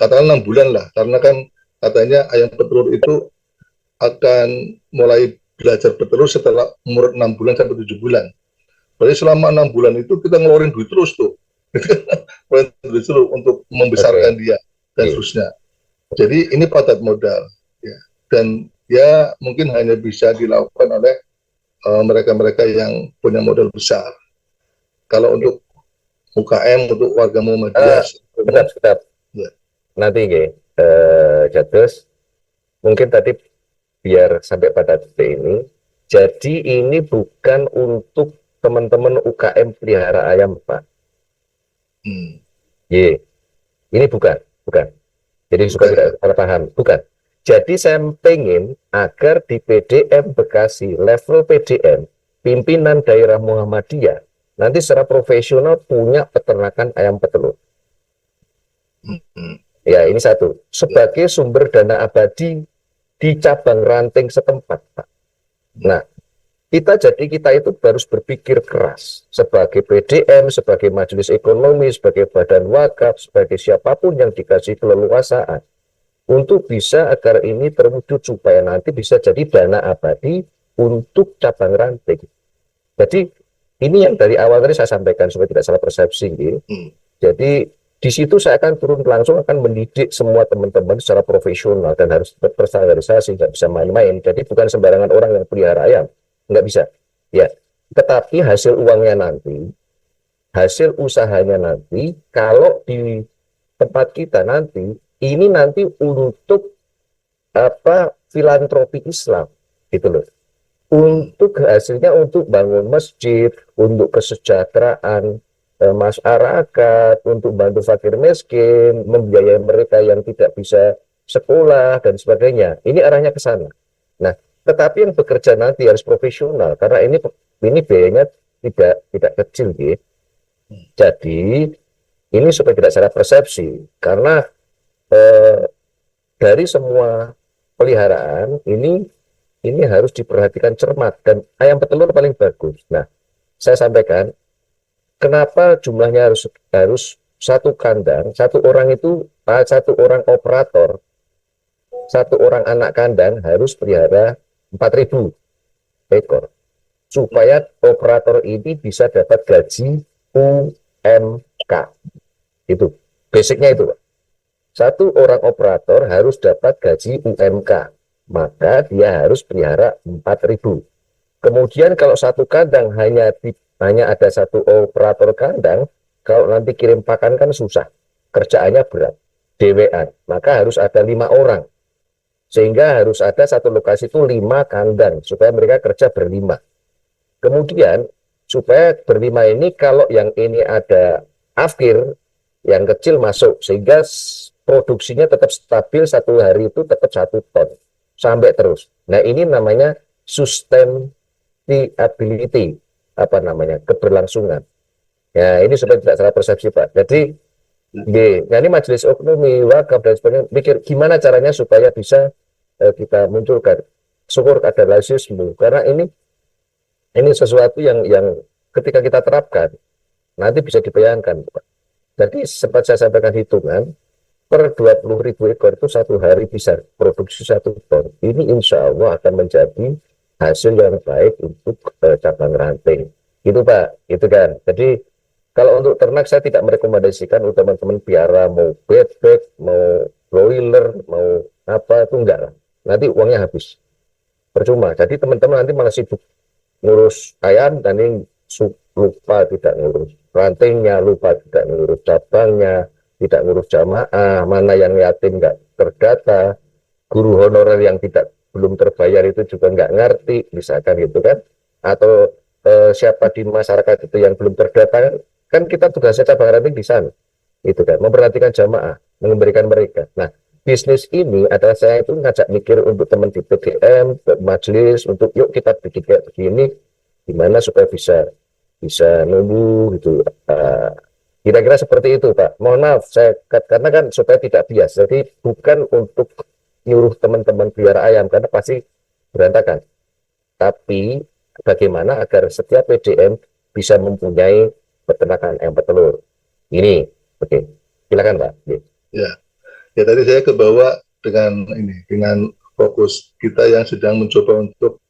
Katakan 6 bulan lah, karena kan katanya ayam petelur itu akan mulai belajar bertelur setelah umur 6 bulan sampai 7 bulan. Berarti selama 6 bulan itu kita ngeluarin duit terus tuh. Duit terus untuk membesarkan dia dan seterusnya. Jadi ini padat modal ya. Dan ya mungkin hanya bisa dilakukan oleh mereka-mereka yang punya modal besar. Kalau untuk UKM, untuk warga Muhammadiyah, Sedap. Ya. Nanti Jadus, mungkin tadi biar sampai pada titik ini, jadi ini bukan untuk teman-teman UKM pelihara ayam Pak. Ini bukan. Jadi supaya tidak salah paham, bukan. Jadi saya pengen agar di PDM Bekasi, level PDM, pimpinan daerah Muhammadiyah, nanti secara profesional punya peternakan ayam petelur. Ya, ini satu. Sebagai sumber dana abadi di cabang ranting setempat, Pak. Nah, kita itu harus berpikir keras sebagai PDM, sebagai majelis ekonomi, sebagai badan wakaf, sebagai siapapun yang dikasih keleluasaan untuk bisa agar ini terwujud supaya nanti bisa jadi dana abadi untuk cabang ranting. Jadi ini yang dari awal tadi saya sampaikan supaya tidak salah persepsi. Jadi di situ saya akan turun langsung akan mendidik semua teman-teman secara profesional dan harus terstandarisasi, nggak bisa main-main. Jadi bukan sembarangan orang yang pelihara ayam, nggak bisa. Ya, tetapi hasil uangnya nanti, hasil usahanya nanti, kalau di tempat kita nanti, ini nanti untuk filantropi Islam, gitu loh. Untuk hasilnya untuk bangun masjid, untuk kesejahteraan masyarakat, untuk bantu fakir miskin, membiayai mereka yang tidak bisa sekolah dan sebagainya. Ini arahnya ke sana. Nah, tetapi yang bekerja nanti harus profesional karena ini biayanya tidak kecil, gitu. Jadi ini supaya tidak salah persepsi karena dari semua peliharaan ini harus diperhatikan cermat dan ayam petelur paling bagus. Nah, saya sampaikan kenapa jumlahnya harus satu kandang, satu orang operator, satu orang anak kandang harus pelihara 4.000 ekor supaya operator ini bisa dapat gaji UMK. Itu basicnya itu, Pak. Satu orang operator harus dapat gaji UMK, maka dia harus pelihara 4.000. Kemudian kalau satu kandang hanya ada satu operator kandang, kalau nanti kirim pakan kan susah, kerjaannya berat, dewean, maka harus ada 5 orang, sehingga harus ada satu lokasi itu 5 kandang, supaya mereka kerja berlima. Kemudian, supaya berlima ini, kalau yang ini ada afkir, yang kecil masuk, sehingga produksinya tetap stabil, satu hari itu tetap 1 ton, sampai terus. Nah, ini namanya sustainability, keberlangsungan. Ya, ini supaya tidak salah persepsi, Pak. Jadi ini majelis ekonomi wakaf dan sebagainya mikir gimana caranya supaya bisa kita munculkan syukur ada laisisme, karena ini sesuatu yang ketika kita terapkan nanti bisa dibayangkan, Pak. Jadi sempat saya sampaikan hitungan per 20.000 ekor itu satu hari bisa produksi 1 ton. Ini insya Allah akan menjadi hasil yang baik untuk cabang ranting. Gitu, Pak. Gitu kan. Jadi kalau untuk ternak saya tidak merekomendasikan untuk teman-teman piara mau bebek, mau broiler, mau apa itu enggak lah. Nanti uangnya habis. Percuma. Jadi teman-teman nanti malah sibuk ngurus ayam dan ini lupa tidak ngurus rantingnya, lupa tidak ngurus cabangnya, tidak ngurus jamaah, mana yang yatim nggak terdata, guru honorer yang belum terbayar itu juga nggak ngerti, misalkan gitu kan, atau siapa di masyarakat itu yang belum terdata, kan kita tugasnya cabang ranting di sana, itu kan, memperhatikan jamaah, memberikan mereka. Nah, bisnis ini adalah saya itu ngajak mikir untuk teman di PDM, majelis, untuk yuk kita bikin kayak begini, gimana supaya bisa nunggu gitu. Kira-kira seperti itu, Pak. Mohon maaf, karena kan supaya tidak bias. Jadi bukan untuk nyuruh teman-teman pelihara ayam karena pasti berantakan. Tapi bagaimana agar setiap PDM bisa mempunyai peternakan ayam petelur. Ini, oke. Silakan, Pak. Ya tadi saya kebawa dengan fokus kita yang sedang mencoba untuk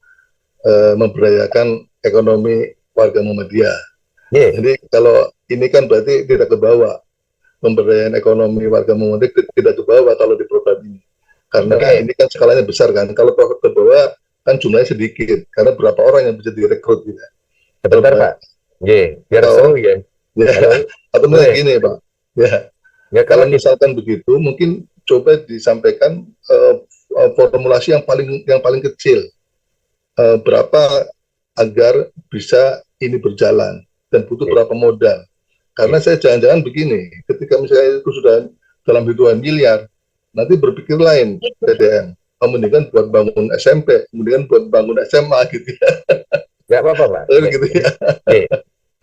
memberdayakan ekonomi warga Muhammadiyah. Jadi kalau ini kan berarti tidak kebawa, pemberdayaan ekonomi warga Muhammadiyah tidak kebawa kalau di program ini. Karena ini kan skalanya besar kan. Kalau kebawa kan jumlahnya sedikit. Karena berapa orang yang bisa direkrut gitu. Sebentar, Pak. Biar seru ya. Atau gini, Pak. Ya, kalau misalkan begitu, mungkin coba disampaikan formulasi yang paling kecil. Berapa agar bisa ini berjalan dan butuh berapa modal. Karena saya jangan-jangan begini, ketika misalnya itu sudah dalam hitungan miliar, nanti berpikir lain PDM, mendingan buat bangun SMP, kemudian buat bangun SMA gitu ya. Nggak apa-apa, Pak. Gitu ya.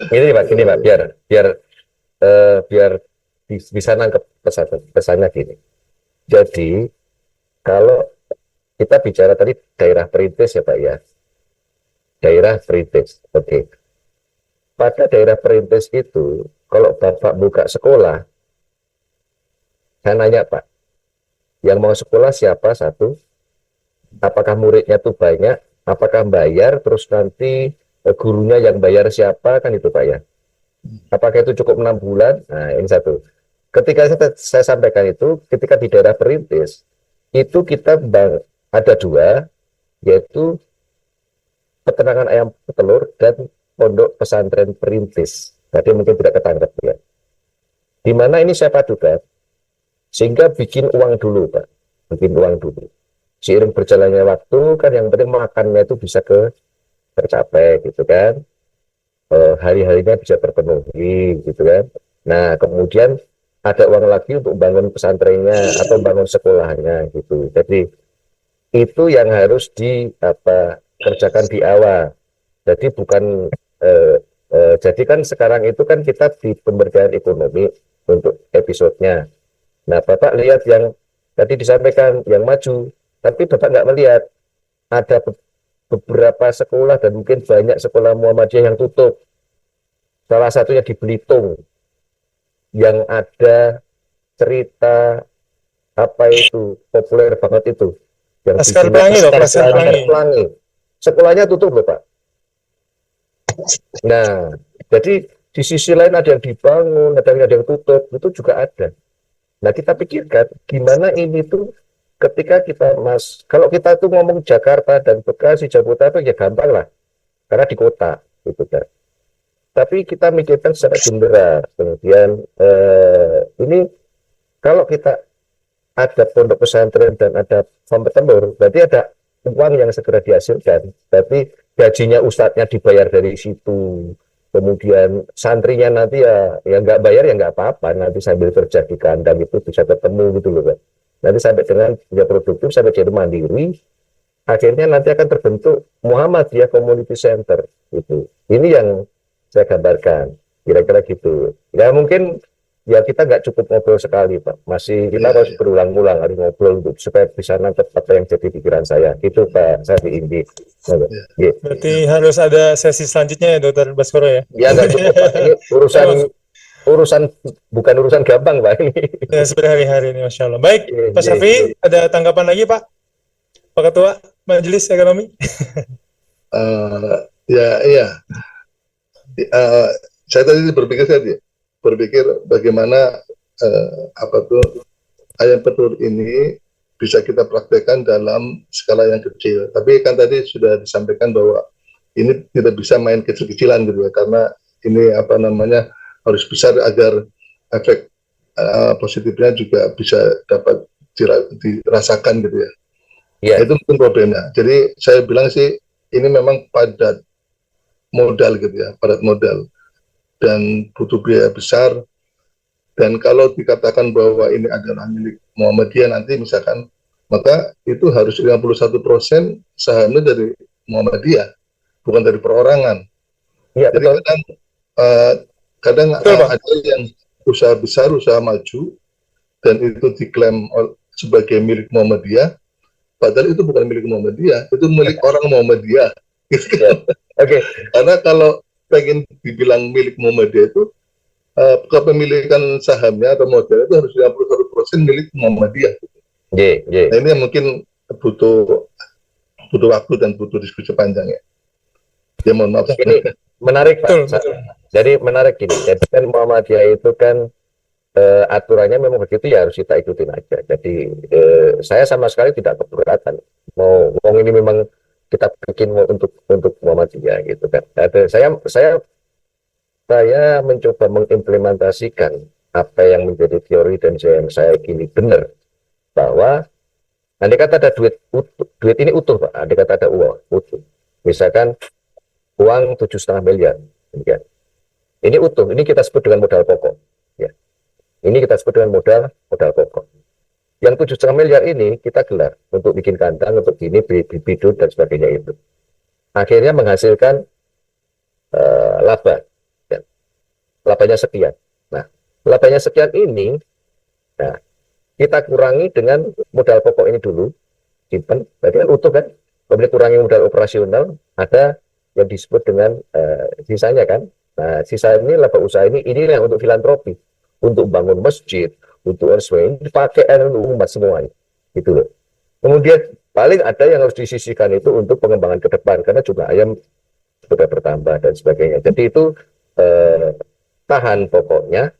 Ini Pak, gini Pak, biar biar biar bisa nangkep pesannya gini. Jadi kalau kita bicara tadi daerah perintis ya Pak ya, daerah perintis. Oke. Pada daerah perintis itu, kalau Bapak buka sekolah, saya nanya Pak, yang mau sekolah siapa satu? Apakah muridnya tuh banyak? Apakah bayar? Terus nanti gurunya yang bayar siapa? Kan itu Pak ya. Apakah itu cukup 6 bulan? Nah, ini satu. Ketika saya sampaikan itu, ketika di daerah perintis, itu kita ada dua, yaitu peternakan ayam petelur dan pondok pesantren perintis. Tadi mungkin tidak ketangkep ya. Di mana ini saya padukan, sehingga bikin uang dulu Pak. Bikin uang dulu. Seiring berjalannya waktu, kan yang penting makannya itu bisa tercapai gitu kan. Hari-harinya bisa terpenuhi gitu kan. Nah kemudian ada uang lagi untuk bangun pesantrennya atau bangun sekolahnya gitu. Jadi itu yang harus kerjakan di awal. Jadi bukan jadi kan sekarang itu kan kita di pemberdayaan ekonomi untuk episodenya. Nah Bapak lihat yang tadi disampaikan yang maju, tapi Bapak nggak melihat ada beberapa sekolah dan mungkin banyak sekolah Muhammadiyah yang tutup. Salah satunya di Belitung, yang ada cerita apa itu populer banget itu, yang Laskar Pelangi loh, Laskar Pelangi. Sekolahnya tutup loh Pak. Nah, jadi di sisi lain ada yang dibangun, ada yang tutup, itu juga ada. Nah kita pikirkan gimana ini tuh ketika kita kalau kita tuh ngomong Jakarta dan Bekasi, Jabodetabek ya gampang lah, karena di kota gitu kan. Tapi kita mikirkan secara general. Kemudian ini kalau kita ada pondok pesantren dan ada farm petelur, berarti ada uang yang segera dihasilkan. Berarti gajinya ustadznya dibayar dari situ. Kemudian santrinya nanti ya nggak bayar ya nggak apa-apa. Nanti sambil kerja di kandang itu bisa ketemu gitu loh kan. Nanti sampai dengan punya produktif, sampai jadi mandiri, akhirnya nanti akan terbentuk Muhammadiyah Community Center gitu. Ini yang saya gambarkan, kira-kira gitu. Ya mungkin ya kita nggak cukup ngobrol sekali Pak, masih kita harus berulang-ulang, harus ngobrol untuk supaya bisa nangkep apa yang jadi pikiran saya. Itu Pak saya Indi. Berarti harus ada sesi selanjutnya ya Dokter Baskoro ya? Ya nggak cukup Pak, ini urusan bukan urusan gampang Pak ini. Ya hari-hari ini Masya Allah. Baik, Pak Syafi, ada tanggapan lagi Pak? Pak Ketua Majelis Ekonomi? Iya. Saya tadi berpikir bagaimana ayam petelur ini bisa kita praktekkan dalam skala yang kecil. Tapi kan tadi sudah disampaikan bahwa ini tidak bisa main kecil-kecilan gitu ya, karena ini harus besar agar efek positifnya juga bisa dapat dirasakan gitu ya. Yeah. Itu mungkin problemnya. Jadi saya bilang sih ini memang padat modal gitu ya, padat modal dan butuh biaya besar. Dan kalau dikatakan bahwa ini adalah milik Muhammadiyah nanti misalkan, maka itu harus 51% sahamnya dari Muhammadiyah, bukan dari perorangan. Ya, jadi kadang ada yang usaha besar, usaha maju, dan itu diklaim sebagai milik Muhammadiyah, padahal itu bukan milik Muhammadiyah, itu milik orang Muhammadiyah. Ya. Oke. Karena kalau pengen dibilang milik Muhammadiyah itu, kepemilikan sahamnya atau modal itu harus 51% milik Muhammadiyah. Nah ini yang mungkin butuh waktu dan butuh diskusi panjang ya. Ya mohon maaf. Ini menarik Pak. Jadi menarik ini. Jadi kan Muhammadiyah itu kan aturannya memang begitu ya, harus kita ikutin aja. Jadi saya sama sekali tidak keberatan. Mau ini memang kita bikin untuk Muhammadiyah gitu kan. Saya mencoba mengimplementasikan apa yang menjadi teori dan yang saya yakini benar, bahwa andai kata ada duit ini utuh Pak, andai kata ada uang utuh, misalkan uang 7,5 miliar, ya. Ini utuh, ini kita sebut dengan modal pokok, ya. Ini kita sebut dengan modal pokok. Yang 7,5 miliar ini kita gelar untuk bikin kandang, untuk gini, bidut dan sebagainya itu. Akhirnya menghasilkan laba. Ya. labanya sekian. Nah, labanya sekian ini, nah, kita kurangi dengan modal pokok ini dulu, simpen, berarti kan utuh kan, kemudian kurangi modal operasional, ada yang disebut dengan sisanya kan. Nah, sisa ini laba usaha ini yang untuk filantropi, untuk bangun masjid, untuk RSW, ini dipakai untuk umat semuanya, gitu loh. Kemudian paling ada yang harus disisihkan itu untuk pengembangan ke depan, karena jumlah ayam sudah bertambah dan sebagainya. Jadi itu tahan pokoknya,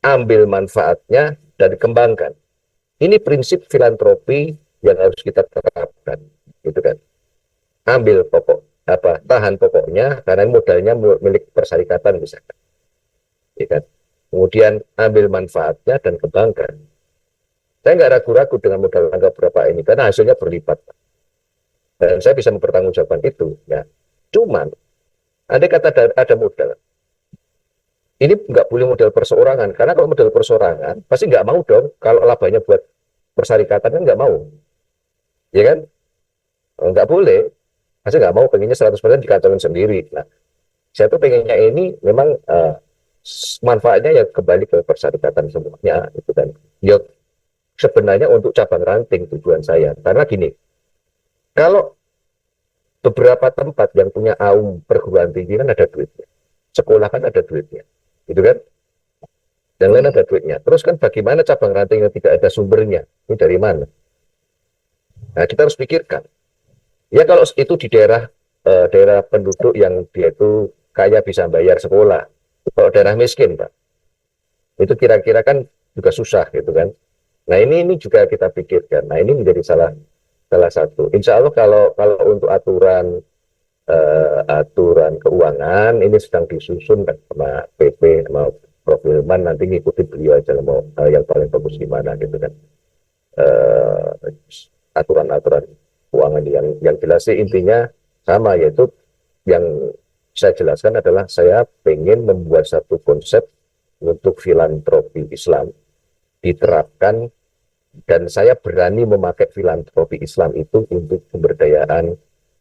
ambil manfaatnya, dan dikembangkan. Ini prinsip filantropi yang harus kita terapkan, gitu kan. Ambil pokok, tahan pokoknya, karena modalnya milik persyarikatan misalkan, ya kan. Kemudian ambil manfaatnya dan kembangkan. Saya nggak ragu-ragu dengan modal angka berapa ini, karena hasilnya berlipat. Dan saya bisa mempertanggungjawabkan itu. Ya. Cuman, andai kata ada modal, ini nggak boleh modal perseorangan, karena kalau modal perseorangan, pasti nggak mau dong, kalau labanya buat persyarikatan kan nggak mau. Ya kan? Nggak boleh. Pasti nggak mau, pengennya 100% dikantongin sendiri. Nah, saya tuh pengennya ini memang manfaatnya ya kembali ke persyarikatan semuanya. Itu kan. Ya, sebenarnya untuk cabang ranting tujuan saya. Karena gini, kalau beberapa tempat yang punya perguruan tinggi kan ada duitnya. Sekolah kan ada duitnya. Gitu kan? Dan lain ada duitnya. Terus kan bagaimana cabang ranting yang tidak ada sumbernya? Ini dari mana? Nah, kita harus pikirkan. Ya kalau itu di daerah penduduk yang dia itu kaya bisa bayar sekolah. Kalau daerah miskin, Pak, itu kira-kira kan juga susah gitu kan. Nah ini juga kita pikirkan. Nah ini menjadi salah satu. Insya Allah kalau untuk aturan keuangan ini sedang disusun kan sama PP sama Prof. Hilman, nanti ngikuti beliau aja mau yang paling bagus gimana gitu kan. Aturan-aturan keuangan yang jelas sih intinya sama, yaitu yang saya jelaskan adalah saya ingin membuat satu konsep untuk filantropi Islam diterapkan, dan saya berani memakai filantropi Islam itu untuk pemberdayaan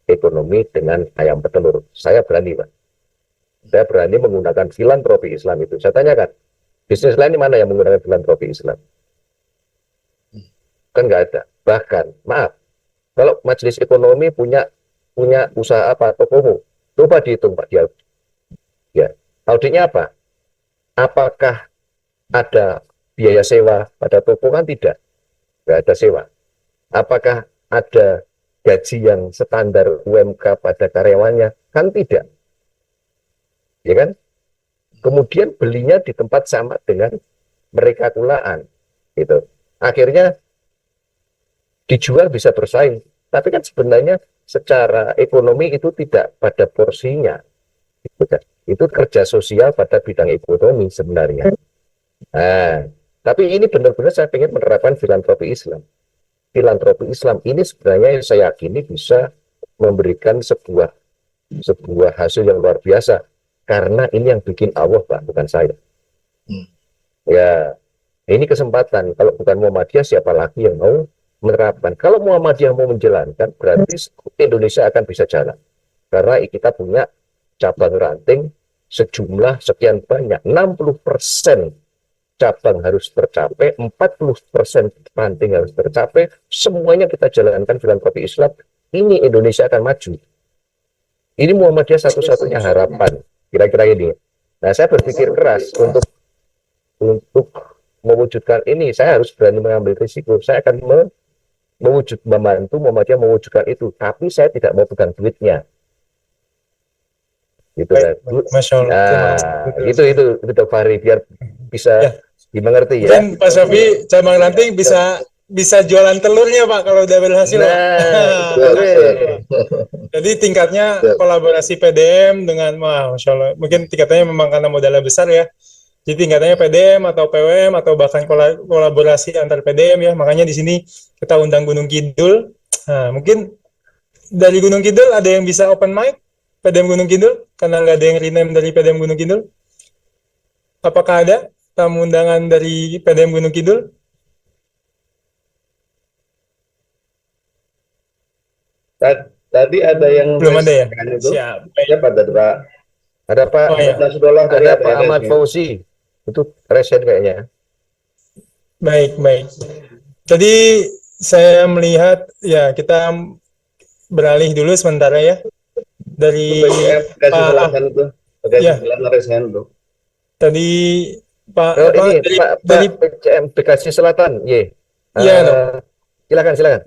ekonomi dengan ayam petelur. Saya berani, Pak. Saya berani menggunakan filantropi Islam itu. Saya tanyakan, bisnis lain di mana yang menggunakan filantropi Islam? Kan nggak ada. Bahkan, maaf, kalau majelis ekonomi punya usaha apa, tokomu, coba dihitung Pak, ya, auditnya apa? Apakah ada biaya sewa pada toko? Kan tidak, nggak ada sewa. Apakah ada gaji yang standar UMK pada karyawannya? Kan tidak, ya kan? Kemudian belinya di tempat sama dengan mereka kulaan, gitu. Akhirnya dijual bisa bersaing, tapi kan sebenarnya secara ekonomi itu tidak pada porsinya, gitu kan. Itu kerja sosial pada bidang ekonomi sebenarnya. Nah, tapi ini benar-benar saya ingin menerapkan filantropi Islam. Filantropi Islam ini sebenarnya saya yakini bisa memberikan sebuah hasil yang luar biasa, karena ini yang bikin Allah, Pak, bukan saya. Ya, ini kesempatan. Kalau bukan Muhammadiyah, siapa lagi yang mau menerapkan? Kalau Muhammadiyah mau menjalankan, berarti Indonesia akan bisa jalan. Karena kita punya cabang ranting sejumlah sekian banyak, 60% cabang harus tercapai, 40% ranting harus tercapai, semuanya kita jalankan filantropi Islam, ini Indonesia akan maju. Ini Muhammadiyah satu-satunya harapan, kira-kira ini. Nah, saya berpikir keras untuk mewujudkan ini. Saya harus berani mengambil risiko. Saya akan membantu Muhammadiyah mewujudkan itu, tapi saya tidak mau pegang duitnya. Gitu kan. Masya Allah. Nah, itu Dok Fahri, biar bisa dimengerti ya. Mungkin Pak Sofi cabang ranting bisa jualan telurnya, Pak, kalau udah berhasil. Nah, jadi tingkatnya kolaborasi PDM dengan, Masya Allah, mungkin tingkatannya memang karena modalnya besar ya. Jadi tingkatannya PDM atau PWM atau bahkan kolaborasi antar PDM ya. Makanya di sini kita undang Gunung Kidul. Nah, mungkin dari Gunung Kidul ada yang bisa open mic PDM Gunung Kidul, karena nggak ada yang rename dari PDM Gunung Kidul. Apakah ada tamu undangan dari PDM Gunung Kidul? Tadi ada yang belum ada ya? itu. Siap. Siapa ada, Pak? Ada Pak, Oh ya, $11 dari ada Pak Ahmad APRS. Fauzi. Itu resen kayaknya. baik, baik. Tadi saya melihat, ya kita beralih dulu sementara ya. Dari Kasih Pak, silakan itu. Kasih ya, silakan resen tuh. tadi Pak, Oh, apa, ini dari, Pak PCM Bekasi Selatan. ya, dok. Silakan.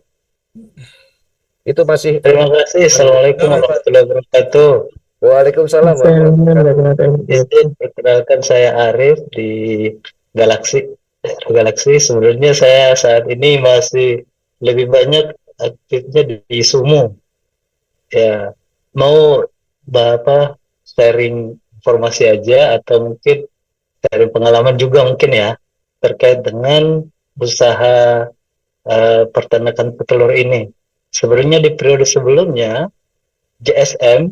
Itu masih Terima kasih. Assalamualaikum warahmatullahi wabarakatuh. Waalaikumsalam warahmatullahi wabarakatuh. Izin perkenalkan, saya Arif di Galaxy. Galaxy. Sebenarnya saya saat ini masih lebih banyak aktifnya di Sumo. Ya, mau apa sharing informasi aja atau mungkin sharing pengalaman juga mungkin ya terkait dengan usaha peternakan petelur ini. Sebenarnya di periode sebelumnya JSM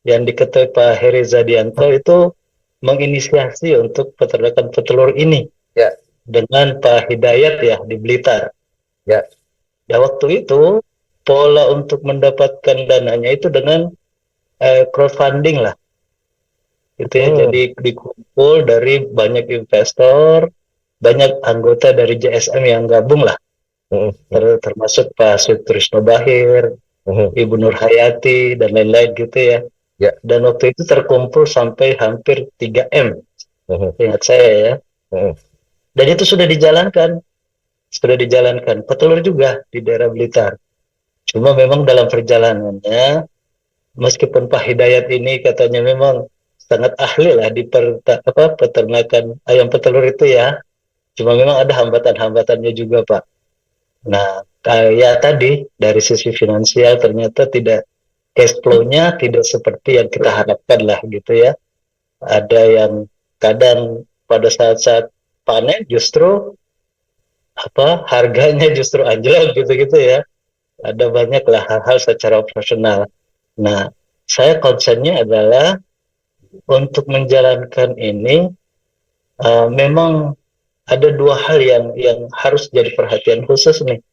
yang diketuai Pak Heri Zadianto itu menginisiasi untuk peternakan petelur ini Ya. dengan Pak Hidayat ya di Blitar. Ya. Dan waktu itu pola untuk mendapatkan dananya itu dengan crowdfunding lah, gitu ya. Jadi dikumpul dari banyak investor, banyak anggota dari JSM yang gabung lah, termasuk Pak Sutrisno Bahir, Ibu Nur Hayati dan lain-lain gitu ya. Ya. Dan waktu itu terkumpul sampai hampir 3M, ingat saya ya. Dan itu sudah dijalankan, petelur juga di daerah Blitar. Cuma memang dalam perjalanannya, meskipun Pak Hidayat ini katanya memang sangat ahli lah di peternakan ayam petelur itu ya, cuma memang ada hambatan-hambatannya juga Pak. Nah, kayak tadi dari sisi finansial ternyata tidak, cash flow-nya tidak seperti yang kita harapkan lah gitu ya. Ada yang kadang pada saat-saat panen justru harganya justru anjlok gitu-gitu ya. Ada banyaklah hal-hal secara operasional. Nah, saya concernnya adalah untuk menjalankan ini memang ada dua hal yang harus jadi perhatian khusus nih.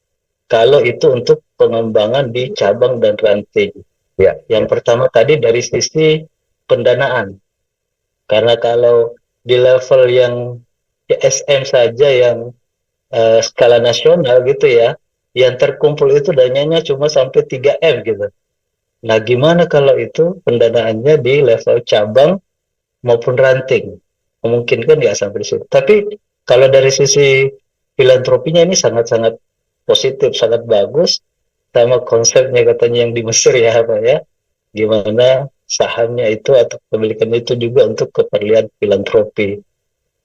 Kalau itu untuk pengembangan di cabang dan ranting. Ya. Yang pertama tadi dari sisi pendanaan. Karena kalau di level yang SM saja yang skala nasional gitu ya, yang terkumpul itu dananya cuma sampai 3M gitu. Nah, gimana kalau itu pendanaannya di level cabang maupun ranting? Memungkinkan nggak sampai di situ. Tapi kalau dari sisi filantropinya ini sangat-sangat positif, sangat bagus. Sama konsepnya katanya yang di Mesir ya Pak ya. Gimana sahamnya itu atau kepemilikannya itu juga untuk keperluan filantropi.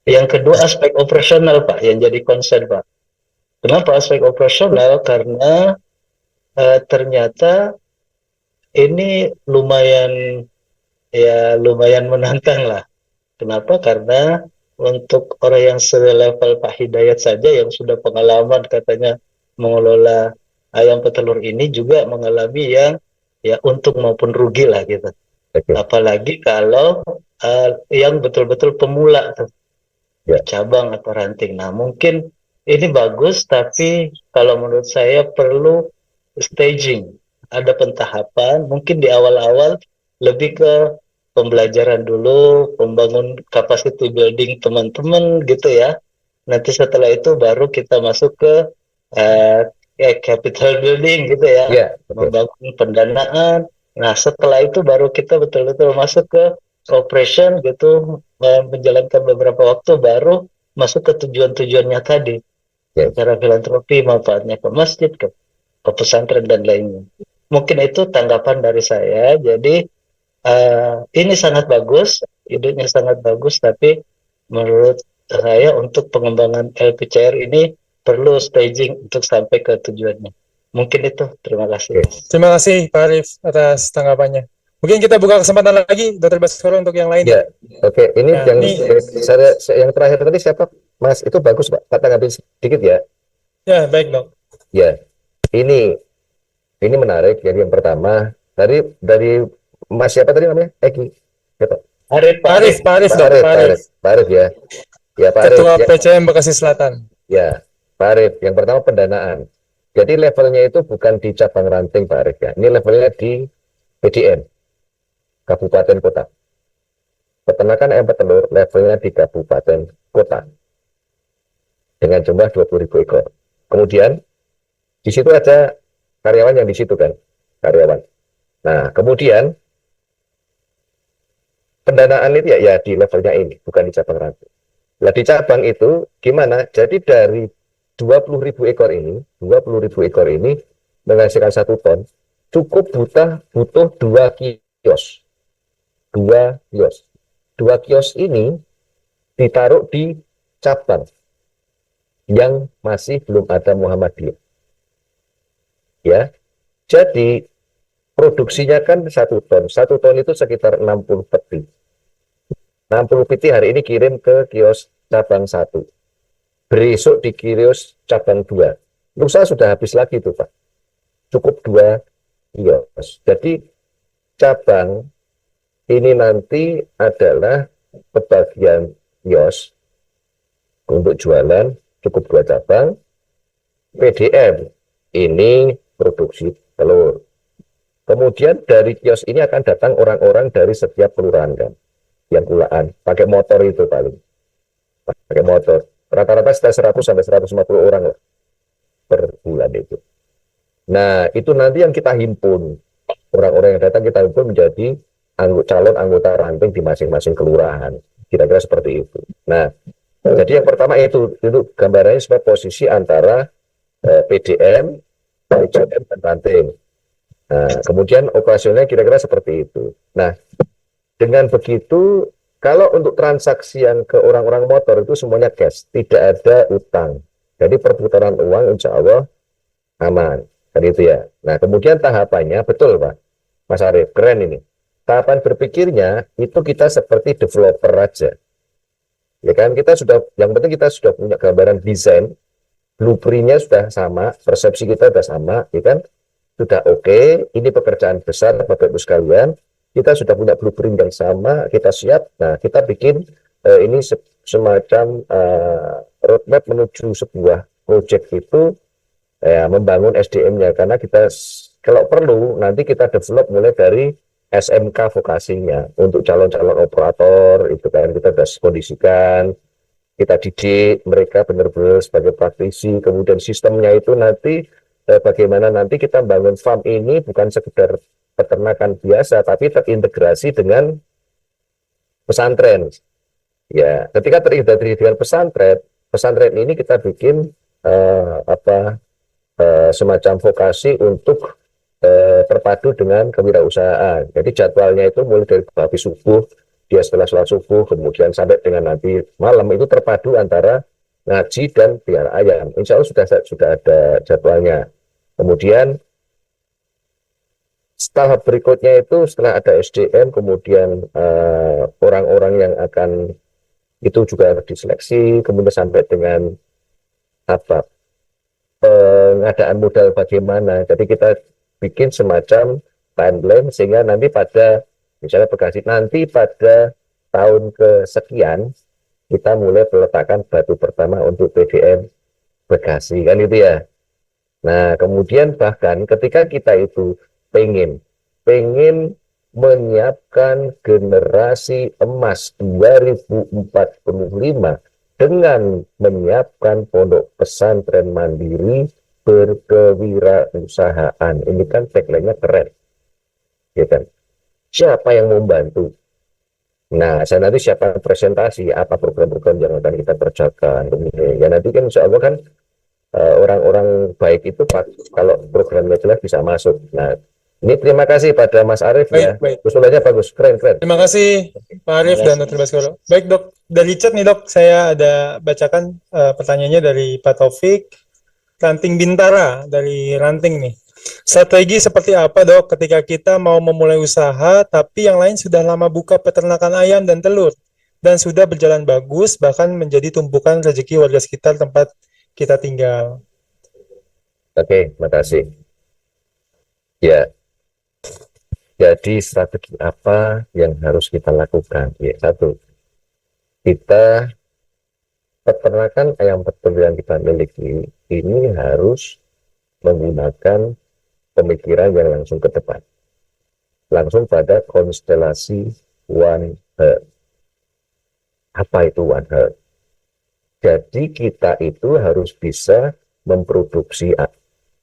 Yang kedua aspek operasional Pak yang jadi concern Pak. Kenapa aspek operasional? Karena ternyata ini lumayan menantang lah. Kenapa? Karena untuk orang yang selevel Pak Hidayat saja yang sudah pengalaman katanya mengelola ayam petelur ini juga mengalami yang ya untung maupun rugi lah gitu. Apalagi kalau yang betul-betul pemula tuh, cabang atau ranting. Nah, mungkin ini bagus, tapi kalau menurut saya perlu staging, ada pentahapan. Mungkin di awal-awal lebih ke pembelajaran dulu, membangun capacity building teman-teman gitu ya. Nanti setelah itu baru kita masuk ke capital building gitu ya, membangun pendanaan. Nah, setelah itu baru kita betul-betul masuk ke operation gitu, menjalankan beberapa waktu baru masuk ke tujuan-tujuannya tadi. Secara filantropi, manfaatnya ke masjid, ke pesantren dan lainnya. Mungkin itu tanggapan dari saya. Jadi ini sangat bagus, idenya sangat bagus, tapi menurut saya untuk pengembangan LPCR ini perlu staging untuk sampai ke tujuannya. Mungkin itu. Terima kasih. Terima kasih Pak Arif atas tanggapannya. Mungkin kita buka kesempatan lagi Dr. Baskoro untuk yang lain. Ya, oke. Ini yang terakhir tadi siapa? Mas, itu bagus Pak. Tanggapi sedikit ya. Ya, baik dok. Ya, ini menarik. Jadi yang pertama dari Mas siapa tadi namanya? Eki. Pak Arif ya. Ya, Pak Arif. Ketua PCM Bekasi Selatan. Ya, Pak Arif. Yang pertama pendanaan. Jadi levelnya itu bukan di cabang ranting Pak Arif ya. Ini levelnya di PDN, kabupaten kota. peternakan ayam petelur levelnya di kabupaten kota dengan jumlah 20.000 ekor. Kemudian di situ ada karyawan yang di situ kan, karyawan. Nah, kemudian pendanaan itu ya di levelnya ini, bukan di cabang ranting. Nah, di cabang itu gimana? Jadi dari 20.000 ekor ini, 20.000 ekor ini menghasilkan 1 ton, cukup butuh 2 kios. 2 kios. 2 kios ini ditaruh di cabang yang masih belum ada Muhammadiyah. Ya, jadi produksinya kan 1 ton. 1 ton itu sekitar 60 peti. 60 peti hari ini kirim ke kios cabang 1. Besok di kios cabang 2. Lusa sudah habis lagi tuh Pak. Cukup 2 kios. Jadi cabang ini nanti adalah pembagian kios untuk jualan, cukup 2 cabang. PDM ini produksi telur. Kemudian dari kios ini akan datang orang-orang dari setiap kelurahan kan, yang kulaan, pakai motor itu paling, pakai motor. Rata-rata sekitar 100 sampai 150 orang lah per bulan itu. Nah, itu nanti yang kita himpun, orang-orang yang datang kita himpun menjadi calon anggota ranting di masing-masing kelurahan. Kira-kira seperti itu. Nah, jadi yang pertama itu gambarannya sebagai posisi antara PDM, PDM dan ranting. Nah, kemudian operasionalnya kira-kira seperti itu. Nah, dengan begitu, kalau untuk transaksi yang ke orang-orang motor itu semuanya cash, tidak ada utang. Jadi perputaran uang insya Allah aman. Kan itu ya. Nah, kemudian tahapannya, betul Pak, Mas Arief, keren ini. Tahapan berpikirnya itu kita seperti developer aja. Ya kan, kita sudah, yang penting kita sudah punya gambaran desain, blueprint-nya sudah sama, persepsi kita sudah sama, ya kan? Sudah oke, ini pekerjaan besar Bapak Ibu sekalian, kita sudah punya blueprint yang sama, kita siap. Nah, kita bikin ini semacam roadmap menuju sebuah project itu, ya, membangun SDM-nya, karena kita kalau perlu nanti kita develop mulai dari SMK vokasinya untuk calon-calon operator itu kan kita sudah kondisikan, kita didik mereka benar-benar sebagai praktisi. Kemudian sistemnya itu nanti bagaimana nanti kita bangun farm ini bukan sekedar peternakan biasa, tapi terintegrasi dengan pesantren. Ya, ketika terintegrasi dengan pesantren, pesantren ini kita bikin semacam vokasi untuk terpadu dengan kewirausahaan. Jadi jadwalnya itu mulai dari habis subuh, dia setelah sholat subuh, kemudian sampai dengan nanti malam itu terpadu antara ngaji dan pelihara ayam. Insya Allah sudah ada jadwalnya. Kemudian tahap berikutnya itu setelah ada SDM, kemudian orang-orang yang akan itu juga harus diseleksi, kemudian sampai dengan apa pengadaan modal bagaimana. Jadi kita bikin semacam timeline sehingga nanti pada misalnya Bekasi nanti pada tahun kesekian kita mulai peletakan batu pertama untuk PDM Bekasi kan itu ya. Nah, kemudian bahkan ketika kita itu pengen menyiapkan generasi emas 2045 dengan menyiapkan pondok pesantren mandiri berkewirausahaan. Ini kan tagline-nya keren. Ya kan? Siapa yang membantu? Nah, saya nanti siapa presentasi, apa program-program yang akan kita kerjakan. Ya nanti kan insya Allah kan orang-orang baik itu kalau programnya jelas bisa masuk. Nah, ini terima kasih pada Mas Arief ya. Usulannya bagus, keren. Terima kasih Pak Arief dan Dr. Baskoro. Baik Dok, dari chat nih Dok, saya ada bacakan pertanyaannya dari Pak Taufik, Ranting Bintara dari Ranting nih. Strategi seperti apa Dok ketika kita mau memulai usaha tapi yang lain sudah lama buka peternakan ayam dan telur dan sudah berjalan bagus bahkan menjadi tumpukan rezeki warga sekitar tempat kita tinggal. Oke, makasih. Ya, jadi strategi apa yang harus kita lakukan? Ya, satu, kita peternakan ayam petelur yang kita miliki ini harus menggunakan pemikiran yang langsung ke depan, langsung pada konstelasi One Herd. Apa itu One Health? Jadi kita itu harus bisa memproduksi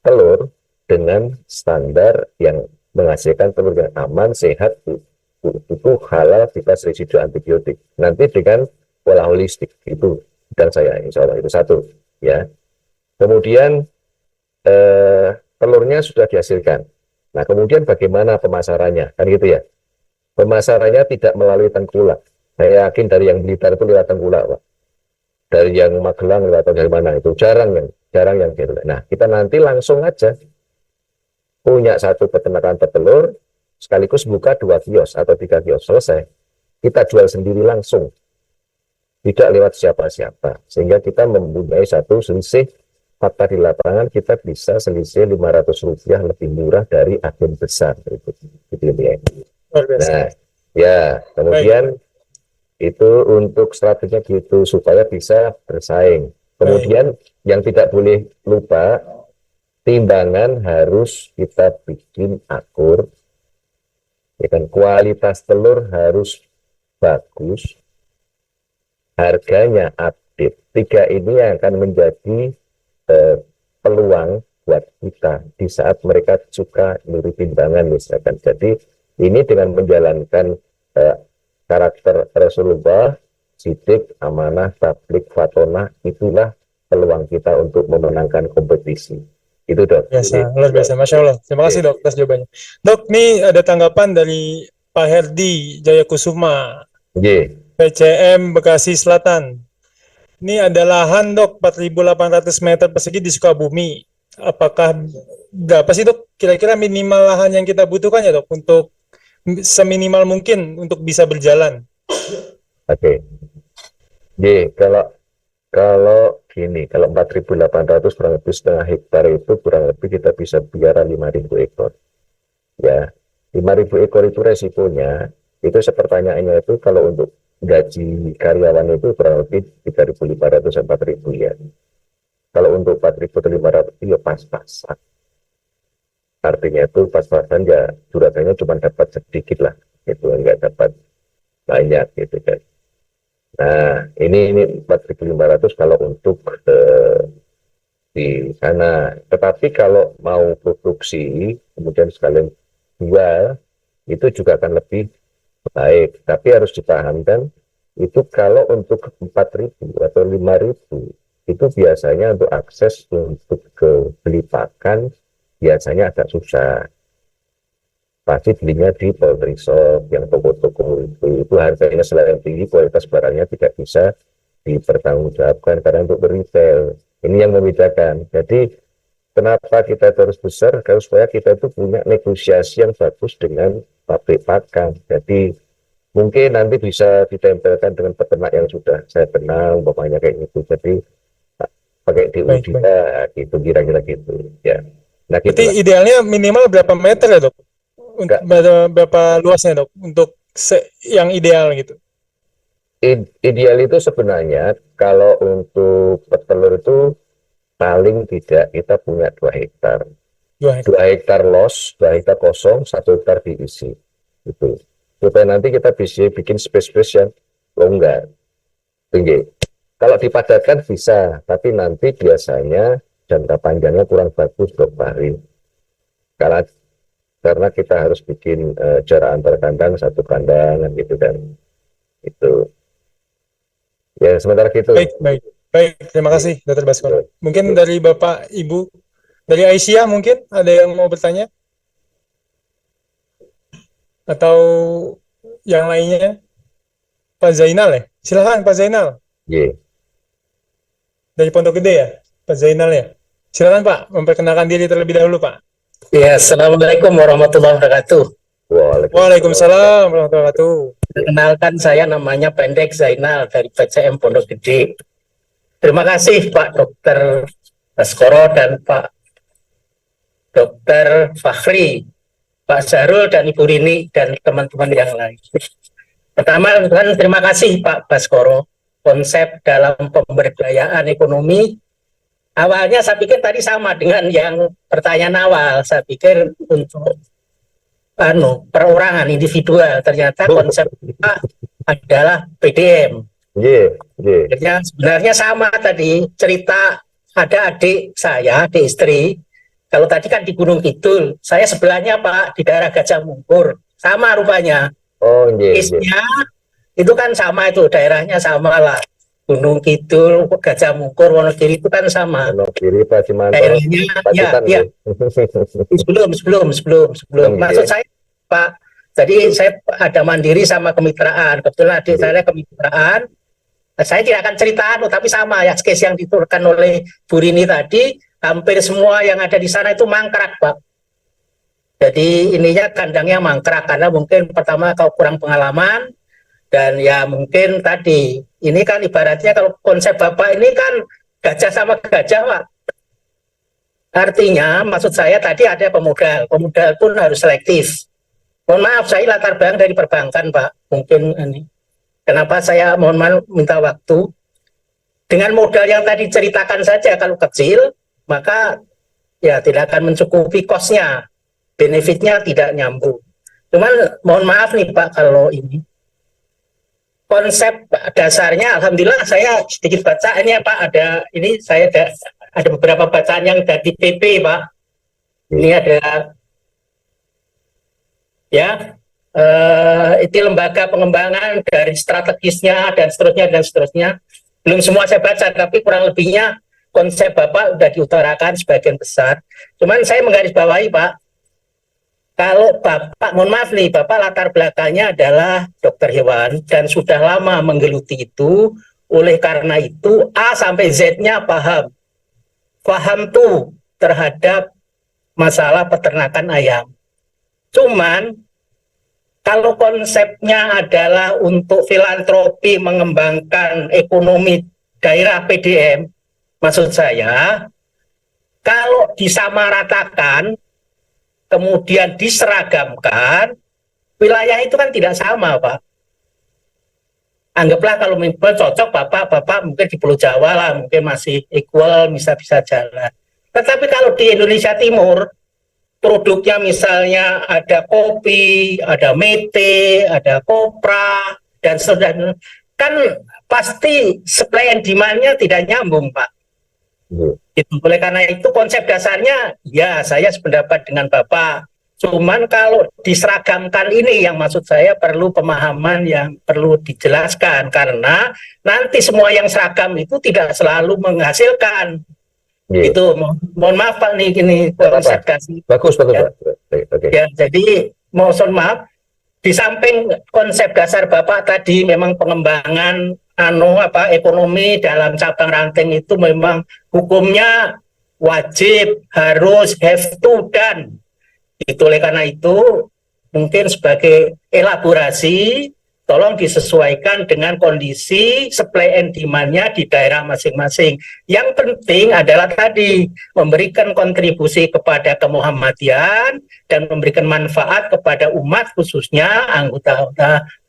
telur dengan standar yang menghasilkan telur yang aman, sehat, butuh halal, bebas residu antibiotik. Nanti dengan pola holistik itu dan saya insya Allah itu satu ya. Kemudian telurnya sudah dihasilkan. Nah kemudian bagaimana pemasarannya kan gitu ya. Pemasarannya tidak melalui tengkulak. Saya yakin dari yang Blitar itu lewat tengkulak Pak. Dari yang Magelang atau dari mana itu jarang yang gitu. Nah kita nanti langsung aja punya satu peternakan petelur sekaligus buka 2 kios atau 3 kios, selesai kita jual sendiri langsung, tidak lewat siapa-siapa, sehingga kita mempunyai satu selisih fakta di lapangan. Kita bisa selisih Rp500 lebih murah dari agen besar gitu ya. Nah ya kemudian itu untuk strateginya gitu supaya bisa bersaing. Kemudian yang tidak boleh lupa, timbangan harus kita bikin akur, ya kan, kualitas telur harus bagus, harganya update. 3 ini yang akan menjadi peluang buat kita di saat mereka suka nyuri timbangan misalkan. Jadi ini dengan menjalankan karakter Rasulullah, sidik, amanah, tablik, fatonah, itulah peluang kita untuk memenangkan kompetisi. Itu Dok. Biasa, luar biasa, Masya Allah. Terima kasih Dok atas jawabannya. Dok, ini ada tanggapan dari Pak Herdi Jayakusuma, PCM Bekasi Selatan. Ini ada lahan Dok, 4.800 meter persegi di Sukabumi. Apakah berapa sih Dok kira-kira minimal lahan yang kita butuhkan ya Dok untuk seminimal mungkin untuk bisa berjalan? Oke. Kalau gini, kalau 4.800 kurang lebih setengah hektar itu kurang lebih kita bisa biara 5.000 ekor. Ya, 5.000 ekor itu resikonya, itu sepertanyaannya itu kalau untuk gaji karyawan itu kurang lebih 3.500 sampai 4.000 ya. Kalau untuk 4.500 ya pas-pasan. Artinya itu pas-pasan ya juragannya cuma dapat sedikit lah, itu enggak dapat banyak gitu kan. Nah ini 4.500 kalau untuk di sana. Tetapi kalau mau produksi kemudian sekalian jual itu juga akan lebih baik. Tapi harus dipahamkan itu kalau untuk 4.000 atau 5.000 itu biasanya untuk akses untuk ke beli pakan biasanya agak susah. Pasti belinya di poultry shop, yang toko-toko itu harganya selain tinggi, kualitas barangnya tidak bisa dipertanggungjawabkan karena untuk retail. Ini yang membedakan. Jadi kenapa kita terus besar? Karena supaya kita itu punya negosiasi yang bagus dengan pabrik pakan. Jadi mungkin nanti bisa ditempelkan dengan peternak yang sudah saya kenal, umpamanya kayak gitu. Jadi pakai DU kita gitu, kira-kira gitu ya. Nah, gitu. Berarti idealnya minimal berapa meter ya Dok? Berapa luasnya Dok untuk yang ideal gitu? Ideal itu sebenarnya kalau untuk petelur itu paling tidak kita punya 2 hektar. 2 hektar los, 2 hektar kosong, 1 hektar diisi. Gitu. Supaya nanti kita bisa bikin space-space yang longgar, tinggi. Kalau dipadatkan bisa, tapi nanti biasanya jangka panjangnya kurang bagus Dok Fahri. Karena kita harus bikin jarak antar kandang 1 kandang gitu kan. Itu. Ya sementara gitu. Baik. Terima kasih Dr. Baskoro. Mungkin dari Bapak Ibu, dari Aisyah mungkin ada yang mau bertanya? Atau yang lainnya? Pak Zainal ya? Silahkan Pak Zainal. Dari Pondok Gede ya? Pak Zainal ya? Silakan Pak, memperkenalkan diri terlebih dahulu Pak. Ya, Assalamualaikum warahmatullahi wabarakatuh. Waalaikumsalam warahmatullahi wabarakatuh. Perkenalkan, saya namanya pendek Zainal dari PCM Pondok Gede. Terima kasih Pak Dr. Baskoro dan Pak Dr. Fahri, Pak Zarul dan Ibu Rini dan teman-teman yang lain. Pertama, terima kasih Pak Baskoro. Konsep dalam pemberdayaan ekonomi awalnya saya pikir tadi sama dengan yang pertanyaan awal. Saya pikir untuk perorangan individual, ternyata konsep adalah PDM. Sebenarnya sama tadi cerita, ada adik saya, adik istri. Kalau tadi kan di Gunung Kidul, saya sebelahnya Pak di daerah Gajah Mungkur, sama rupanya. Oh, Case-nya itu kan sama, itu daerahnya sama lah. Gunung Kidul, Gajah Mungkur, Wonogiri itu kan sama. Wonogiri, Pacimanto, Daerahnya, ya. Sebelum. Maksud saya Pak, tadi saya ada mandiri sama kemitraan. Kebetulan adik saya kemitraan. Saya tidak akan cerita, tapi sama ya, case yang diturunkan oleh Bu Rini tadi, hampir semua yang ada di sana itu mangkrak, Pak. Jadi ininya kandangnya mangkrak, karena mungkin pertama kau kurang pengalaman, dan ya mungkin tadi, ini kan ibaratnya kalau konsep Bapak ini kan gajah sama gajah, Pak. Artinya, maksud saya tadi ada pemodal pun harus selektif. Mohon maaf, saya latar belakang dari perbankan, Pak. Mungkin ini. Kenapa saya mohon maaf minta waktu? Dengan modal yang tadi ceritakan saja, kalau kecil, maka ya tidak akan mencukupi cost-nya, benefitnya tidak nyambung. Cuman mohon maaf nih Pak, kalau ini konsep dasarnya, alhamdulillah saya sedikit baca ini ya Pak, ada beberapa bacaan yang dari PP Pak. Ini ada ya. Itu lembaga pengembangan dari strategisnya dan seterusnya. Belum semua saya baca, tapi kurang lebihnya konsep Bapak sudah diutarakan sebagian besar. Cuman saya menggarisbawahi Pak, kalau Bapak, mohon maaf nih, Bapak latar belakangnya adalah dokter hewan dan sudah lama menggeluti itu, oleh karena itu A sampai Z-nya paham tuh terhadap masalah peternakan ayam. Cuman kalau konsepnya adalah untuk filantropi mengembangkan ekonomi daerah PDM, maksud saya, kalau disamaratakan, kemudian diseragamkan, wilayah itu kan tidak sama, Pak. Anggaplah kalau cocok Bapak mungkin di Pulau Jawa lah, mungkin masih equal, bisa jalan. Tetapi kalau di Indonesia Timur, produknya misalnya ada kopi, ada mete, ada kopra, dan sebagainya, kan pasti supply and demand-nya tidak nyambung, Pak. Itu oleh karena itu konsep dasarnya, ya saya sependapat dengan Bapak. Cuman kalau diseragamkan ini yang maksud saya perlu pemahaman yang perlu dijelaskan, karena nanti semua yang seragam itu tidak selalu menghasilkan. Itu mohon maaf Pak nih, ini konsep dasar. Bagus ya. Pak. Ya, jadi mohon maaf, di samping konsep dasar Bapak tadi memang pengembangan ekonomi dalam cabang ranting itu memang hukumnya wajib, harus, have to, dan itu oleh karena itu mungkin sebagai elaborasi tolong disesuaikan dengan kondisi supply and demand-nya di daerah masing-masing. Yang penting adalah tadi memberikan kontribusi kepada kemuhammadian dan memberikan manfaat kepada umat, khususnya anggota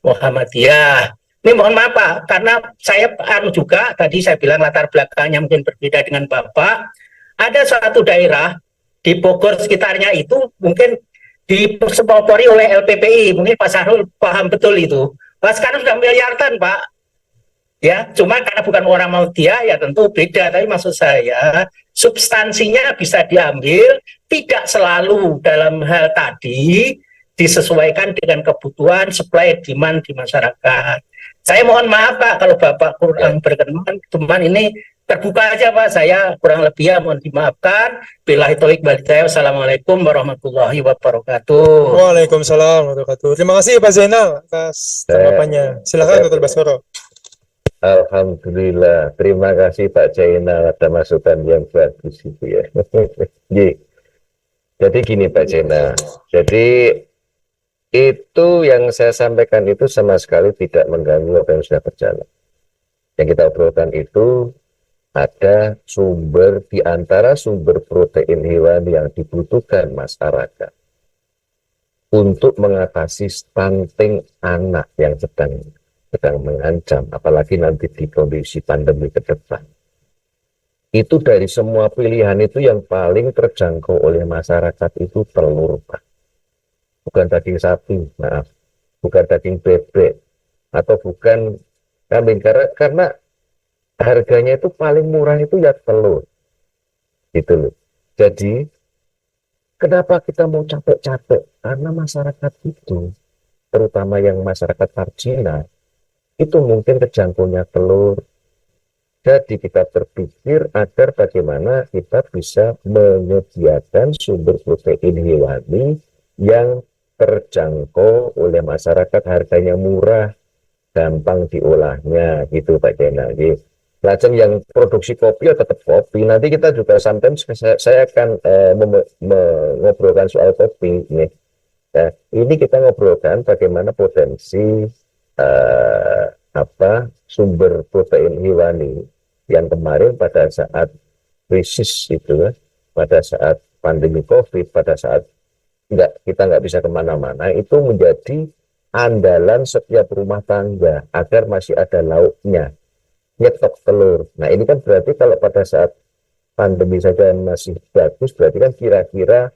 Muhammadiyah. Ini mohon maaf Pak, karena saya juga tadi saya bilang latar belakangnya mungkin berbeda dengan Bapak. Ada suatu daerah di Bogor sekitarnya itu mungkin disponsori oleh LPPI, mungkin Pak Sahrul paham betul itu. Nah, sekarang sudah miliaran Pak, ya cuma karena bukan orang Muhammadiyah ya tentu beda, tapi maksud saya substansinya bisa diambil, tidak selalu dalam hal tadi disesuaikan dengan kebutuhan supply demand di masyarakat. Saya mohon maaf Pak kalau Bapak kurang berkenan, cuman ini terbuka aja Pak, saya kurang lebih ya mohon dimaafkan. Billahi taufiq wal hidayah. Wassalamualaikum warahmatullahi wabarakatuh. Waalaikumsalam warahmatullahi wabarakatuh. Terima kasih Pak Zainal atas tanggapannya. Silakan Dr. Baskoro. Alhamdulillah, terima kasih Pak Zainal, ada masukan yang bagus itu ya. Jadi gini Pak Zainal, jadi itu yang saya sampaikan itu sama sekali tidak mengganggu apa yang sudah berjalan. Yang kita obrolkan itu ada sumber di antara sumber protein hewan yang dibutuhkan masyarakat untuk mengatasi stunting anak yang sedang mengancam, apalagi nanti di kondisi pandemi ke depan. Itu dari semua pilihan itu yang paling terjangkau oleh masyarakat itu telur, Pak. Bukan daging sapi, maaf, bukan daging bebek, atau bukan kambing karena harganya itu paling murah itu ya telur, gitu loh. Jadi kenapa kita mau capek-capek? Karena masyarakat itu, terutama yang masyarakat marginal, itu mungkin kejangkauannya telur. Jadi kita berpikir agar bagaimana kita bisa menyediakan sumber protein hewani yang terjangkau oleh masyarakat, harganya murah, gampang diolahnya, gitu Pak Jena. Lajeng yang produksi kopi ya tetap kopi. Nanti kita juga sometimes saya akan mengobrolkan soal kopi nih. Ya, ini kita ngobrolkan bagaimana potensi sumber protein hewani yang kemarin pada saat krisis itu, pada saat pandemi COVID, pada saat kita nggak bisa kemana-mana, itu menjadi andalan setiap rumah tangga agar masih ada lauknya, nyetok telur. Nah ini kan berarti kalau pada saat pandemi saja masih bagus, berarti kan kira-kira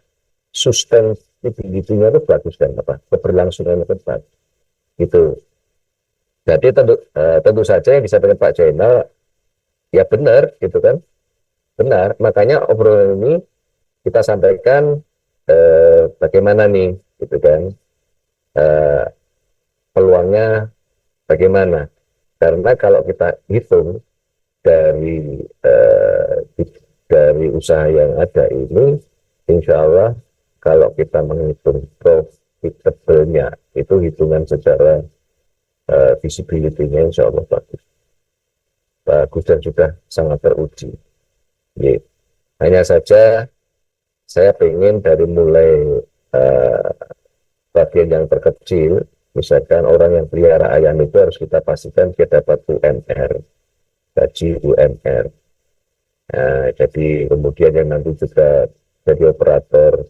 sustainability-nya itu bagus kan, keberlangsungan itu bagus gitu. Jadi tentu saja yang disampaikan Pak Jainal ya benar gitu kan, benar. Makanya obrolan ini kita sampaikan bagaimana nih gitu kan, peluangnya bagaimana. Karena kalau kita hitung dari usaha yang ada ini, insya Allah kalau kita menghitung profitable-nya, itu hitungan secara visibility-nya insya Allah bagus dan sudah sangat teruji. Hanya saja saya ingin dari mulai bagian yang terkecil, misalkan orang yang pelihara ayam itu harus kita pastikan dia dapat UMR, gaji UMR. Jadi kemudian yang nanti juga jadi operator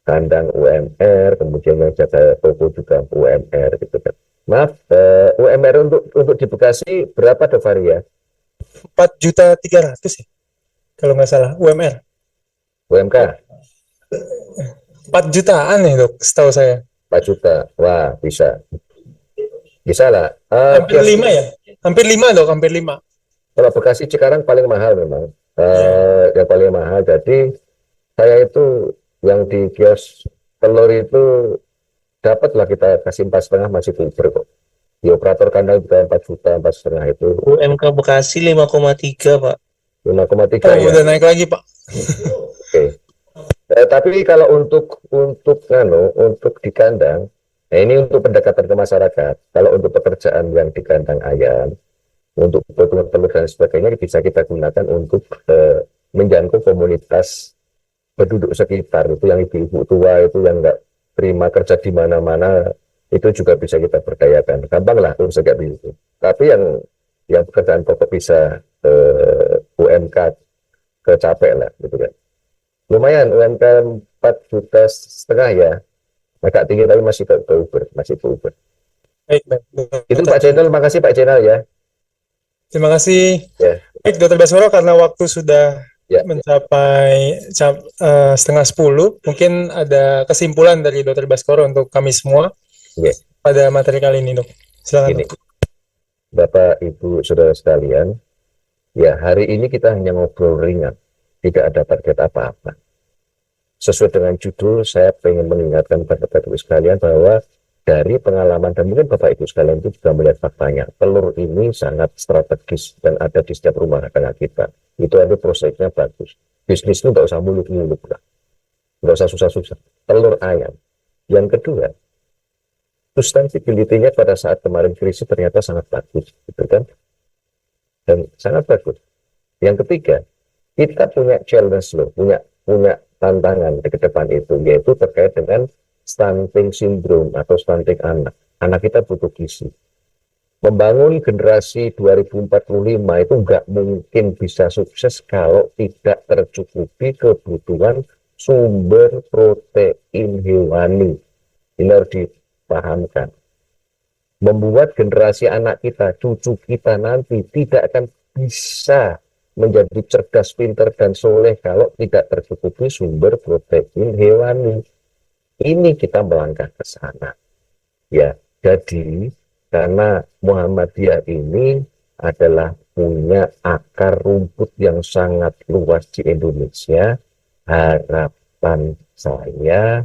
kandang UMR, kemudian yang jaga toko juga UMR gitu kan. Maaf, UMR untuk di Bekasi berapa Dovaria? 4.300.000 ya, kalau nggak salah UMR. UMK? 4 jutaan nih dok, setahu saya. 4 juta, wah bisa lah. Hampir 5 ya, hampir 5 dok, hampir 5. Kalau Bekasi Cikarang paling mahal memang, yang paling mahal. Jadi saya itu yang di kios telur itu dapatlah kita kasih 4,5 masih puber kok. Di operator kandang juga 4 juta, 4,5 itu. UMK Bekasi 5,3 Pak. 5,3 ya. Udah naik lagi Pak. Oke. Tapi kalau untuk di kandang, nah ini untuk pendekatan ke masyarakat. Kalau untuk pekerjaan yang di kandang ayam, untuk peternak telur dan sebagainya bisa kita gunakan untuk menjangkau komunitas penduduk sekitar itu, yang ibu-ibu tua itu yang nggak terima kerja di mana-mana, itu juga bisa kita berdayakan. Gampang lah urus kayak begitu. Tapi yang pekerjaan pokok bisa UMK kecapek lah gitu kan. Lumayan UMK 4,5 juta ya, agak tinggi tapi masih masih Uber. Baik. Itu Pak Jenderal, makasih Pak Jenderal ya. Terima kasih. Ya. Baik, Dr. Baskoro, karena waktu sudah Ya. mencapai 9:30, mungkin ada kesimpulan dari Dr. Baskoro untuk kami semua Ya. pada materi kali ini, Dok. Silakan. Gini, Dok. Bapak, Ibu, Saudara sekalian, ya hari ini kita hanya ngobrol ringan, tidak ada target apa-apa. Sesuai dengan judul, saya ingin mengingatkan pada Bapak Ibu sekalian bahwa dari pengalaman, dan mungkin Bapak Ibu sekalian itu juga melihat faktanya, telur ini sangat strategis dan ada di setiap rumah tangga kita. Itu ada prosesnya bagus. Bisnis itu nggak usah muluk-muluk lah, nggak usah susah-susah. Telur ayam. Yang kedua, sustainability-nya pada saat kemarin krisis ternyata sangat bagus, gitu kan? Dan sangat bagus. Yang ketiga, kita punya challenge loh, punya tantangan di ke depan itu, yaitu terkait dengan stunting syndrome atau stunting anak. Anak kita butuh gizi. Membangun generasi 2045 itu nggak mungkin bisa sukses kalau tidak tercukupi kebutuhan sumber protein hewani. Ini harus dipahamkan. Membuat generasi anak kita, cucu kita nanti tidak akan bisa menjadi cerdas, pintar, dan soleh kalau tidak tercukupi sumber protein hewani. Ini kita melangkah ke sana. Ya, jadi Karena Muhammadiyah ini adalah punya akar rumput yang sangat luas di Indonesia. Harapan saya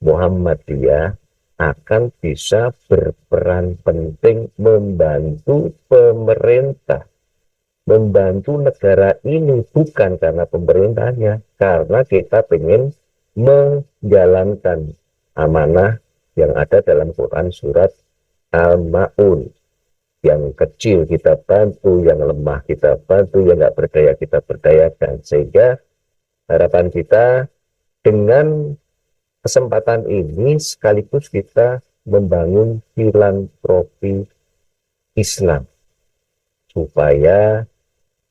Muhammadiyah akan bisa berperan penting membantu pemerintah, membantu negara ini, bukan karena pemerintahnya, karena kita ingin menjalankan amanah yang ada dalam Quran surat Al-Ma'un. Yang kecil kita bantu, yang lemah kita bantu, yang nggak berdaya kita berdayakan. Sehingga harapan kita dengan kesempatan ini sekaligus kita membangun filantropi Islam supaya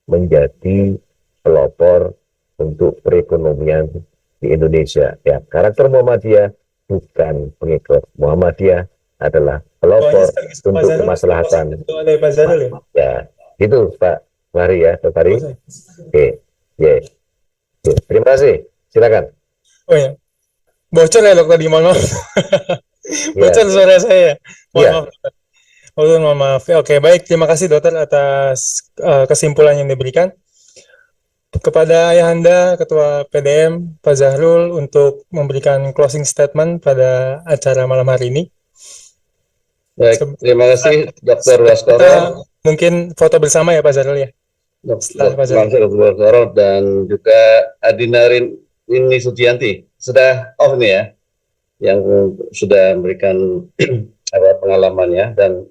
menjadi pelopor untuk perekonomian di Indonesia. Ya, karakter Muhammadiyah bukan pengikut. Muhammadiyah adalah pelopor untuk kemaslahatan. Ya, itu Pak Fahri ya, Pak Fahri. Oke, ya. Terima kasih. Silakan. Oh ya, bocor ya dok tadi, mohon maaf. Bocor suara saya. Mohon maaf. Mohon maaf. Oke, baik. Terima kasih dokter atas kesimpulan yang diberikan. Kepada Ayahanda, Ketua PDM, Pak Zahrul, untuk memberikan closing statement pada acara malam hari ini. Baik, terima kasih Dr. Baskoro. Mungkin foto bersama ya Pak Zahrul ya. Terima kasih Dr. Baskoro dan juga Adina Rini Sucianti. Sudah off nih ya, yang sudah memberikan pengalamannya, dan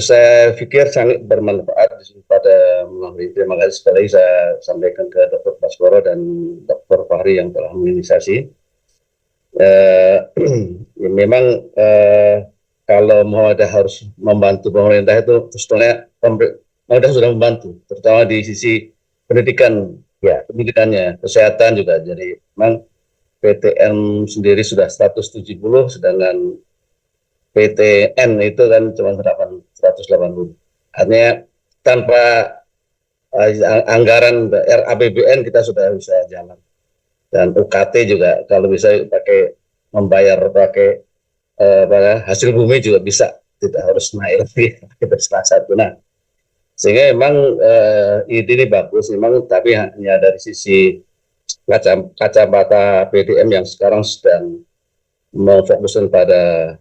saya pikir sangat bermanfaat pada malam ini. Terima kasih sekali lagi saya sampaikan ke Dr. Baskoro dan Dr. Fahri yang telah menginisiasi. Memang kalau Muhammadiyah harus membantu pemerintah itu sebetulnya pemerintah sudah membantu, terutama di sisi pendidikan, ya, pendidikannya, kesehatan juga. Jadi memang PTN sendiri sudah 170, sedangkan PTN itu kan cuma 180. Artinya tanpa anggaran RAPBN kita sudah bisa jalan. Dan UKT juga kalau bisa pakai membayar pakai hasil bumi juga bisa, tidak harus naik lagi. Itu salah satu. Nah, sehingga memang ide ini bagus memang, tapi hanya dari sisi kacamata PDM yang sekarang sedang memfokuskan pada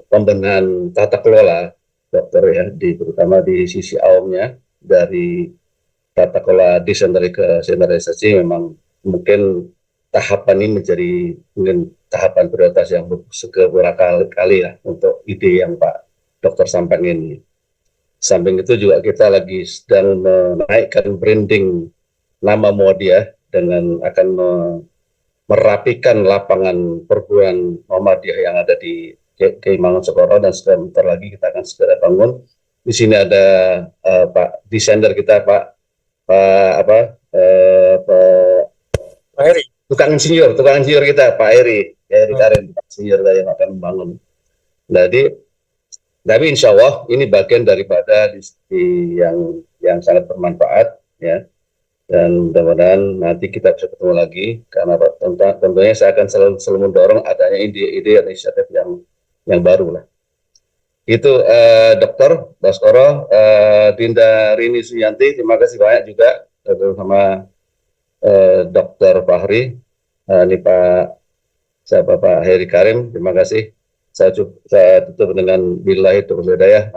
pembenahan tata kelola dokter ya, terutama di sisi awamnya, dari tata kelola desentralisasi. Memang mungkin tahapan ini menjadi mungkin tahapan prioritas yang beberapa kali ya untuk ide yang Pak Dokter sampaikan ini. Samping itu juga kita lagi sedang menaikkan branding nama Muhammadiyah dengan akan merapikan lapangan perguruan Muhammadiyah yang ada di Kiai Mangosegoro, dan sebentar lagi kita akan segera bangun. Di sini ada Pak desainer kita, Pak Heri. Tukang insinyur kita, Pak Heri Karim, Pak insinyur yang akan membangun. Tapi insya Allah ini bagian daripada yang sangat bermanfaat ya, dan mudah-mudahan nanti kita bisa ketemu lagi, karena tentunya saya akan selalu mendorong adanya ide-ide inisiatif yang baru lah. Itu Dr. Baskoro, Dinda Rini Suyanti, terima kasih banyak juga sama Dr. Fahri, ini Pak Heri Karim, terima kasih. Saya tutup dengan billahi taufiq hidayah.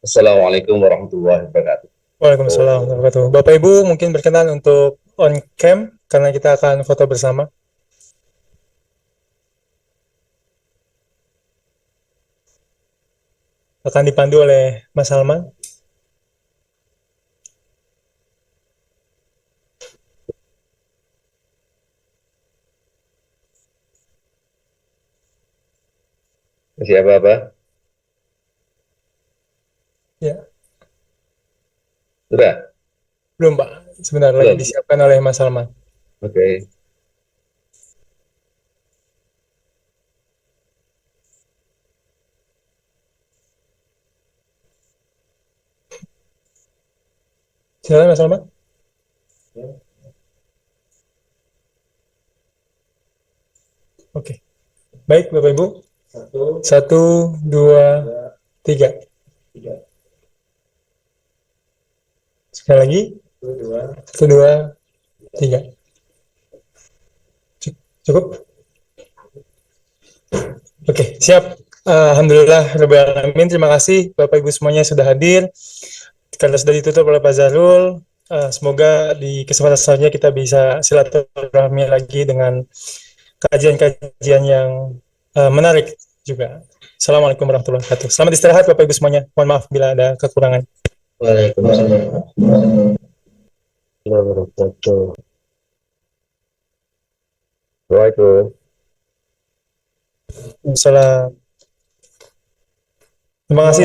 Assalamualaikum warahmatullahi wabarakatuh. Waalaikumsalam warahmatullahi wabarakatuh. Bapak Ibu mungkin berkenan untuk on cam karena kita akan foto bersama. Akan dipandu oleh Mas Salman. Siapa Pak? Ya. Sudah? Belum Pak, sebentar lagi disiapkan oleh Mas Salman. Oke. Silakan Mas Salman. Oke. Baik Bapak Ibu, 1, 2, 3. Sekali lagi. 1, 2, 3. Cukup? Oke, siap. Alhamdulillah, Rabbil Alamin. Terima kasih Bapak Ibu semuanya sudah hadir. Karena sudah ditutup oleh Pak Zarul, semoga di kesempatan selanjutnya kita bisa silaturahmi lagi dengan kajian-kajian yang menarik juga. Assalamualaikum warahmatullahi wabarakatuh. Selamat istirahat Bapak Ibu semuanya. Mohon maaf bila ada kekurangan. Waalaikumsalam. Assalamualaikum. Waalaikumsalam. Terima kasih.